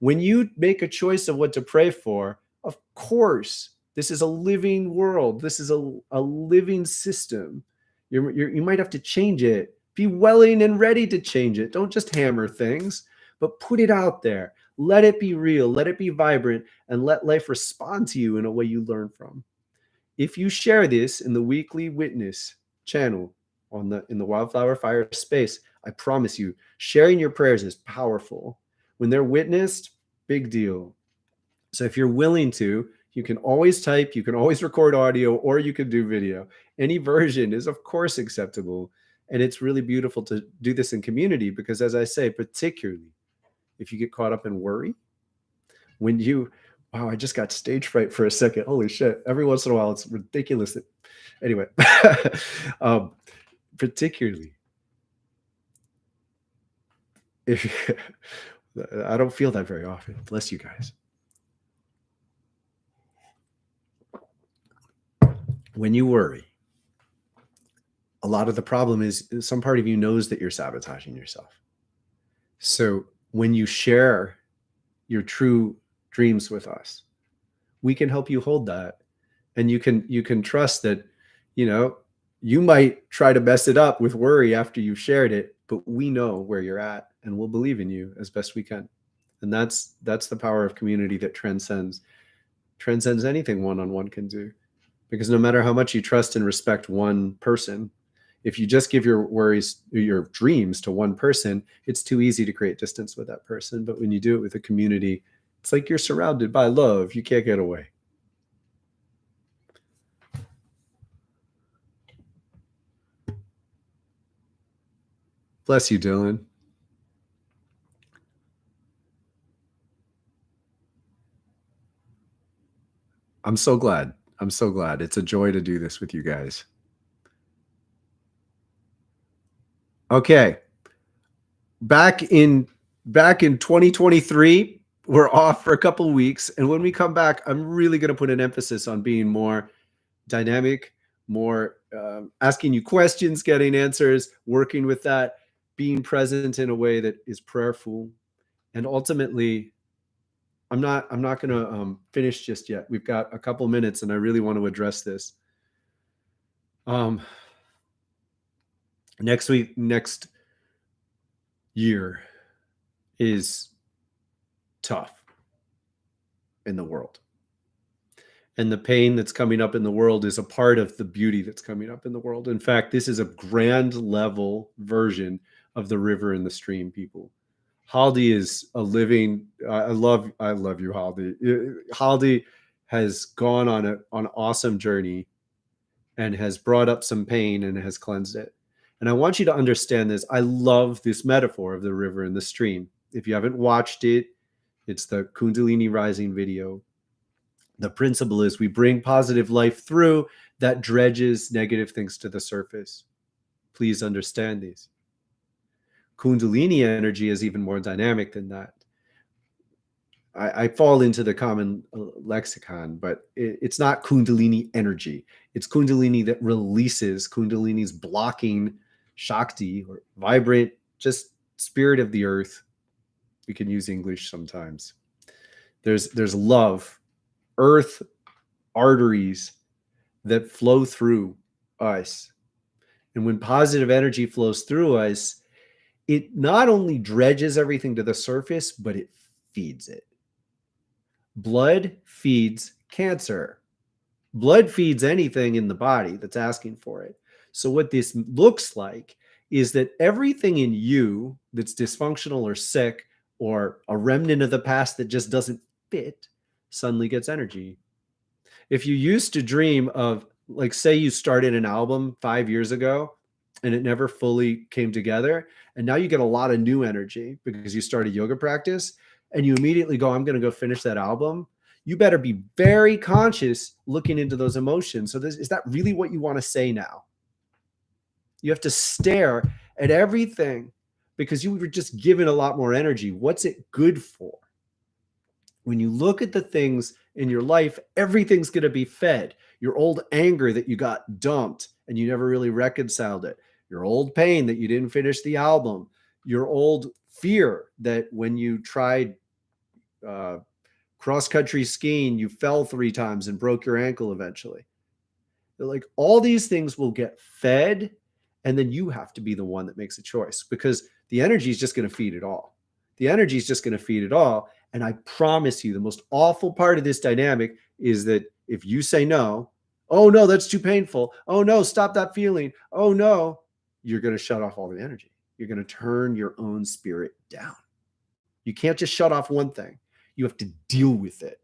When you make a choice of what to pray for, of course, this is a living world. This is a living system. You might have to change it. Be willing and ready to change it. Don't just hammer things, but put it out there. Let it be real. Let it be vibrant, and let life respond to you in a way you learn from. If you share this in the weekly witness channel in the Wildflowerfire space, I promise you, sharing your prayers is powerful. When they're witnessed, big deal. So if you're willing to, you can always type, you can always record audio, or you can do video. Any version is, of course, acceptable. And it's really beautiful to do this in community because, as I say, particularly if you get caught up in worry, wow, I just got stage fright for a second. Holy shit. Every once in a while, it's ridiculous. Anyway, particularly if I don't feel that very often. Bless you guys. When you worry, a lot of the problem is some part of you knows that you're sabotaging yourself. So when you share your true dreams with us, we can help you hold that. And you can trust that, you might try to mess it up with worry after you've shared it, but we know where you're at and we'll believe in you as best we can. And that's the power of community that transcends anything one-on-one can do. Because no matter how much you trust and respect one person, if you just give your worries, your dreams to one person, it's too easy to create distance with that person. But when you do it with a community, it's like you're surrounded by love. You can't get away. Bless you, Dylan. I'm so glad. I'm so glad. It's a joy to do this with you guys. Okay. Back in 2023, we're off for a couple of weeks. And when we come back, I'm really going to put an emphasis on being more dynamic, more asking you questions, getting answers, working with that, being present in a way that is prayerful. And ultimately, I'm not going to finish just yet. We've got a couple minutes and I really want to address this. Next year is tough in the world. And the pain that's coming up in the world is a part of the beauty that's coming up in the world. In fact, this is a grand level version of the river and the stream, people. Haldi is a living. I love you, Haldi. Haldi has gone on an awesome journey and has brought up some pain and has cleansed it. And I want you to understand this. I love this metaphor of the river and the stream. If you haven't watched it, it's the Kundalini Rising video. The principle is we bring positive life through that dredges negative things to the surface. Please understand these. Kundalini energy is even more dynamic than that. I fall into the common lexicon, but it's not Kundalini energy. It's Kundalini that releases. Kundalini's blocking Shakti, or vibrant, just spirit of the earth. We can use English sometimes. There's love, earth arteries that flow through us. And when positive energy flows through us, it not only dredges everything to the surface, but it feeds it. Blood feeds cancer. Blood feeds anything in the body that's asking for it. So what this looks like is that everything in you that's dysfunctional or sick or a remnant of the past that just doesn't fit suddenly gets energy. If you used to dream of, like, say you started an album 5 years ago and it never fully came together, and now you get a lot of new energy because you started yoga practice, and you immediately go, I'm going to go finish that album. You better be very conscious looking into those emotions. So is that really what you want to say now? You have to stare at everything because you were just given a lot more energy. What's it good for? When you look at the things in your life, everything's going to be fed. Your old anger that you got dumped and you never really reconciled it. Your old pain that you didn't finish the album. Your old fear that when you tried cross-country skiing, you fell 3 times and broke your ankle eventually. Like, all these things will get fed, and then you have to be the one that makes a choice, because the energy is just going to feed it all. The energy is just going to feed it all. And I promise you, the most awful part of this dynamic is that if you say no, oh no, that's too painful. Oh no, stop that feeling. Oh no, you're going to shut off all the energy. You're going to turn your own spirit down. You can't just shut off one thing. You have to deal with it.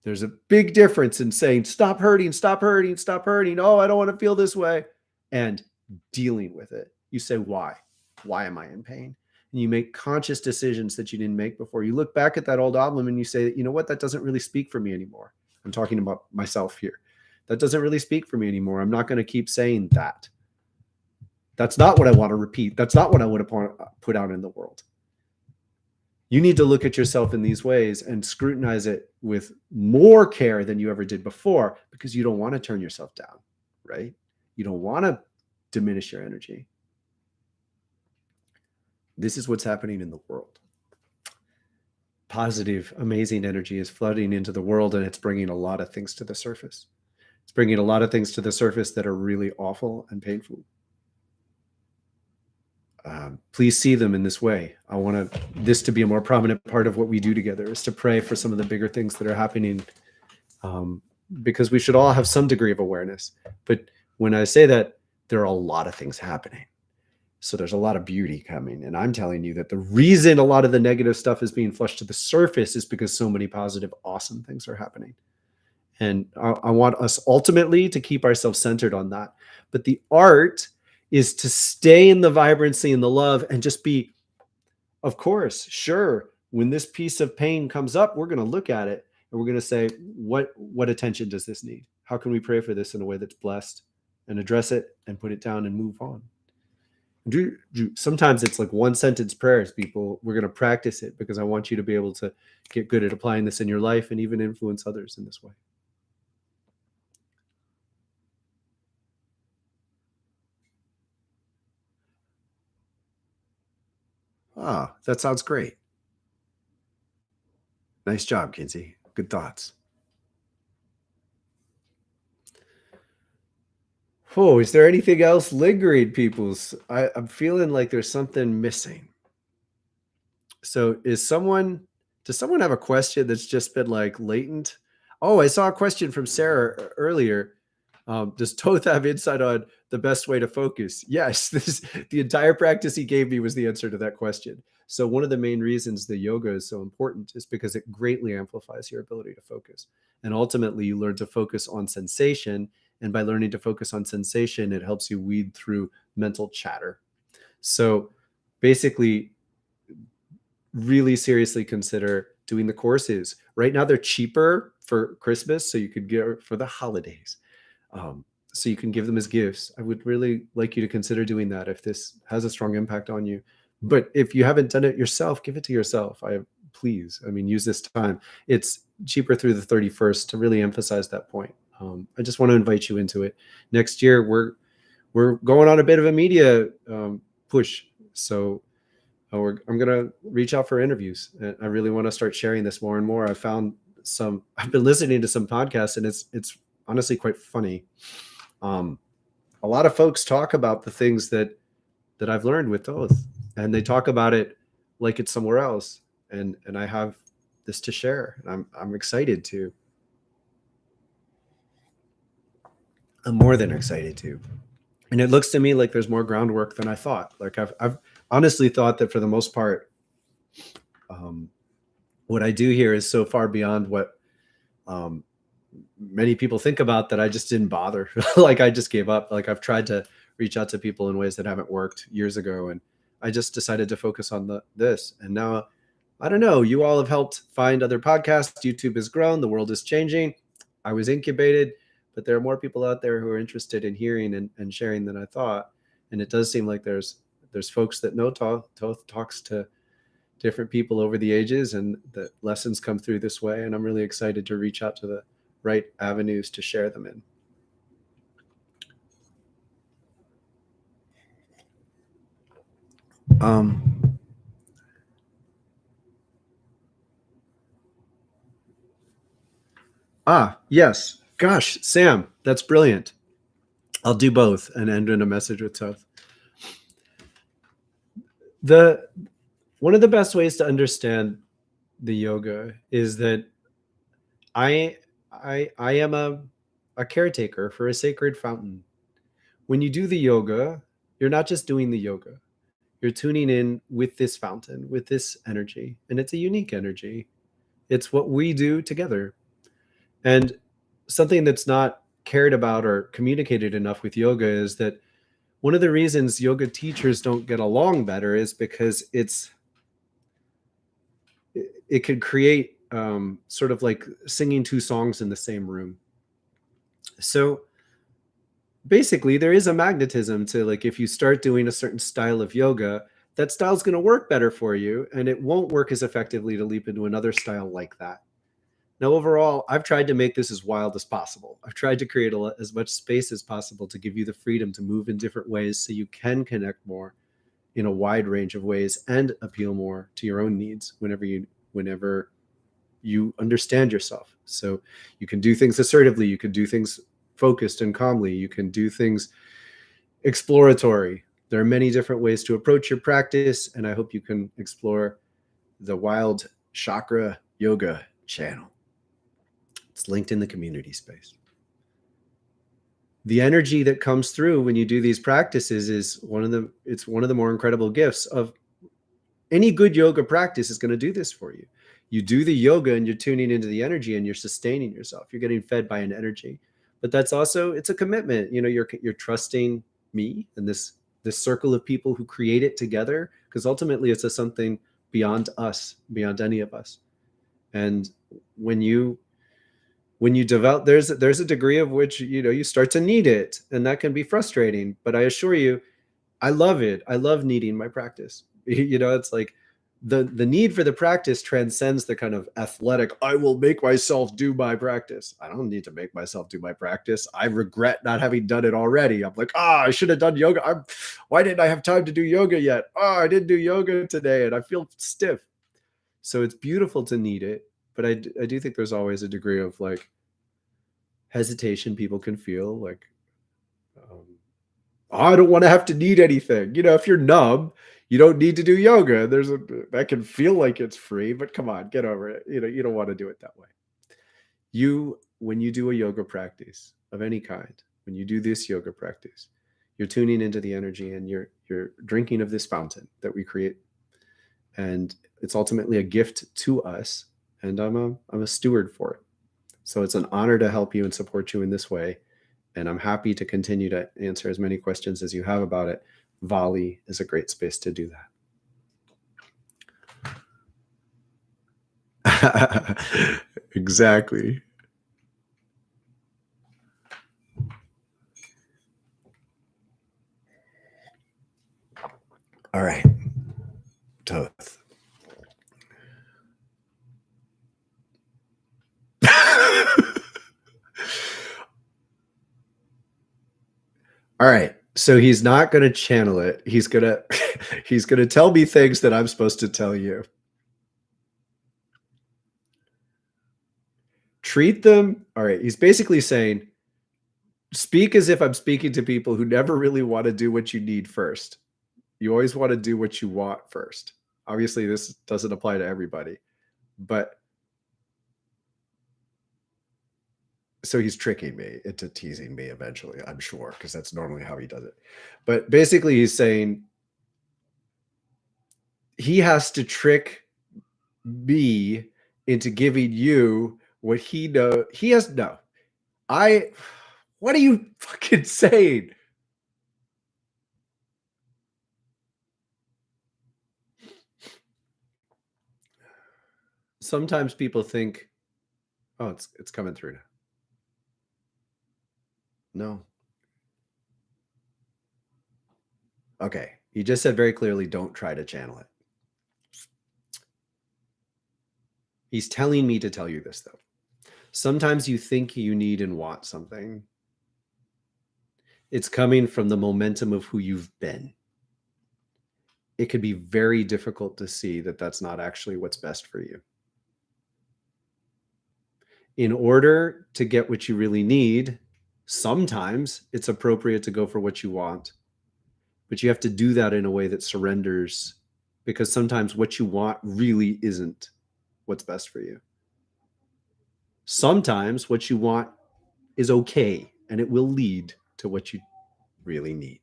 There's a big difference in saying, stop hurting, stop hurting, stop hurting. Oh, I don't want to feel this way. And dealing with it. You say, why? Why am I in pain? And you make conscious decisions that you didn't make before. You look back at that old album and you say, you know what? That doesn't really speak for me anymore. I'm talking about myself here. That doesn't really speak for me anymore. I'm not going to keep saying that. That's not what I want to repeat. That's not what I want to put out in the world. You need to look at yourself in these ways and scrutinize it with more care than you ever did before, because you don't want to turn yourself down, right? You don't want to diminish your energy. This is what's happening in the world. Positive, amazing energy is flooding into the world, and it's bringing a lot of things to the surface. It's bringing a lot of things to the surface that are really awful and painful. Please see them in this way. I want this to be a more prominent part of what we do together, is to pray for some of the bigger things that are happening, because we should all have some degree of awareness. But when I say that, there are a lot of things happening. So there's a lot of beauty coming. And I'm telling you that the reason a lot of the negative stuff is being flushed to the surface is because so many positive, awesome things are happening. And I want us ultimately to keep ourselves centered on that. But the art is to stay in the vibrancy and the love and just be, of course, sure, when this piece of pain comes up, we're going to look at it and we're going to say, what attention does this need? How can we pray for this in a way that's blessed, and address it and put it down and move on? Sometimes it's like 1-sentence prayers, people. We're going to practice it because I want you to be able to get good at applying this in your life and even influence others in this way. Ah, that sounds great. Nice job, Kinsey. Good thoughts. Oh, is there anything else lingering, peoples? I'm feeling like there's something missing. So does someone have a question that's just been like latent? Oh, I saw a question from Sarah earlier. Does Toth have insight on the best way to focus? Yes, the entire practice he gave me was the answer to that question. So one of the main reasons the yoga is so important is because it greatly amplifies your ability to focus. And ultimately, you learn to focus on sensation. And by learning to focus on sensation, it helps you weed through mental chatter. So basically, really seriously consider doing the courses. Right now, they're cheaper for Christmas, so you could get for the holidays. So you can give them as gifts. I would really like you to consider doing that if this has a strong impact on you. But if you haven't done it yourself, give it to yourself. Please, I mean, use this time. It's cheaper through the 31st to really emphasize that point. I just want to invite you into it. Next year, we're going on a bit of a media push. So I'm going to reach out for interviews. And I really want to start sharing this more and more. I've been listening to some podcasts, and it's honestly quite funny. A lot of folks talk about the things that I've learned with Thoth, and they talk about it like it's somewhere else. And I have this to share, and I'm excited to. I'm more than excited to. And it looks to me like there's more groundwork than I thought. Like I've honestly thought that for the most part, what I do here is so far beyond what many people think about that I just didn't bother. Like I just gave up. Like I've tried to reach out to people in ways that haven't worked years ago, and I just decided to focus on this. And now, I don't know, you all have helped find other podcasts. YouTube has grown. The world is changing. I was incubated, but there are more people out there who are interested in hearing and sharing than I thought. And it does seem like there's folks that know Thoth talks to different people over the ages, and the lessons come through this way. And I'm really excited to reach out to the right avenues to share them in. Yes. Gosh, Sam, that's brilliant. I'll do both and end in a message with Thoth. One of the best ways to understand the yoga is that I am a caretaker for a sacred fountain. When you do the yoga, you're not just doing the yoga. You're tuning in with this fountain, with this energy, and it's a unique energy. It's what we do together. And something that's not cared about or communicated enough with yoga is that one of the reasons yoga teachers don't get along better is because it could create sort of like singing two songs in the same room. So basically, there is a magnetism to, like, if you start doing a certain style of yoga, that style is going to work better for you, and it won't work as effectively to leap into another style like that. Now, overall, I've tried to make this as wild as possible. I've tried to create as much space as possible to give you the freedom to move in different ways so you can connect more in a wide range of ways and appeal more to your own needs whenever you understand yourself. So you can do things assertively, you can do things focused and calmly, you can do things exploratory. There are many different ways to approach your practice, and I hope you can explore the Wild Chakra Yoga channel. It's linked in the community space. The energy that comes through when you do these practices is one of the more incredible gifts of any good yoga practice is going to do this for you. You do the yoga and you're tuning into the energy and you're sustaining yourself. You're getting fed by an energy, but that's also, it's a commitment. You know, you're trusting me and this circle of people who create it together, because ultimately it's something beyond us, beyond any of us. And when you develop, there's a degree of which, you start to need it, and that can be frustrating. But I assure you, I love it. I love needing my practice. It's like the need for the practice transcends the kind of athletic, I will make myself do my practice. I don't need to make myself do my practice. I regret not having done it already. I'm like, I should have done yoga. Why didn't I have time to do yoga yet? I didn't do yoga today and I feel stiff. So it's beautiful to need it. But I do think there's always a degree of like hesitation people can feel, like, I don't want to have to need anything. If you're numb, you don't need to do yoga. That can feel like it's free, but come on, get over it. You don't want to do it that way. When you do a yoga practice of any kind, when you do this yoga practice, you're tuning into the energy and you're drinking of this fountain that we create. And it's ultimately a gift to us. And I'm a steward for it. So it's an honor to help you and support you in this way. And I'm happy to continue to answer as many questions as you have about it. Volley is a great space to do that. Exactly. All right. Thoth. All right. So he's not going to channel it. He's going to tell me things that I'm supposed to tell you. Treat them. All right. He's basically saying, speak as if I'm speaking to people who never really want to do what you need first. You always want to do what you want first. Obviously, this doesn't apply to everybody, but so he's tricking me into teasing me eventually, I'm sure, because that's normally how he does it. But basically, he's saying he has to trick me into giving you what he knows. He has no. What are you fucking saying? Sometimes people think, oh, it's coming through now. No. Okay. You just said very clearly, don't try to channel it. He's telling me to tell you this, though. Sometimes you think you need and want something. It's coming from the momentum of who you've been. It could be very difficult to see that that's not actually what's best for you. In order to get what you really need, sometimes it's appropriate to go for what you want, but you have to do that in a way that surrenders, because sometimes what you want really isn't what's best for you. Sometimes what you want is okay, and it will lead to what you really need.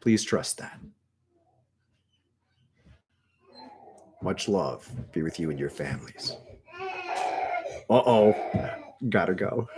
Please trust that. Much love be with you and your families. Uh-oh. Gotta go.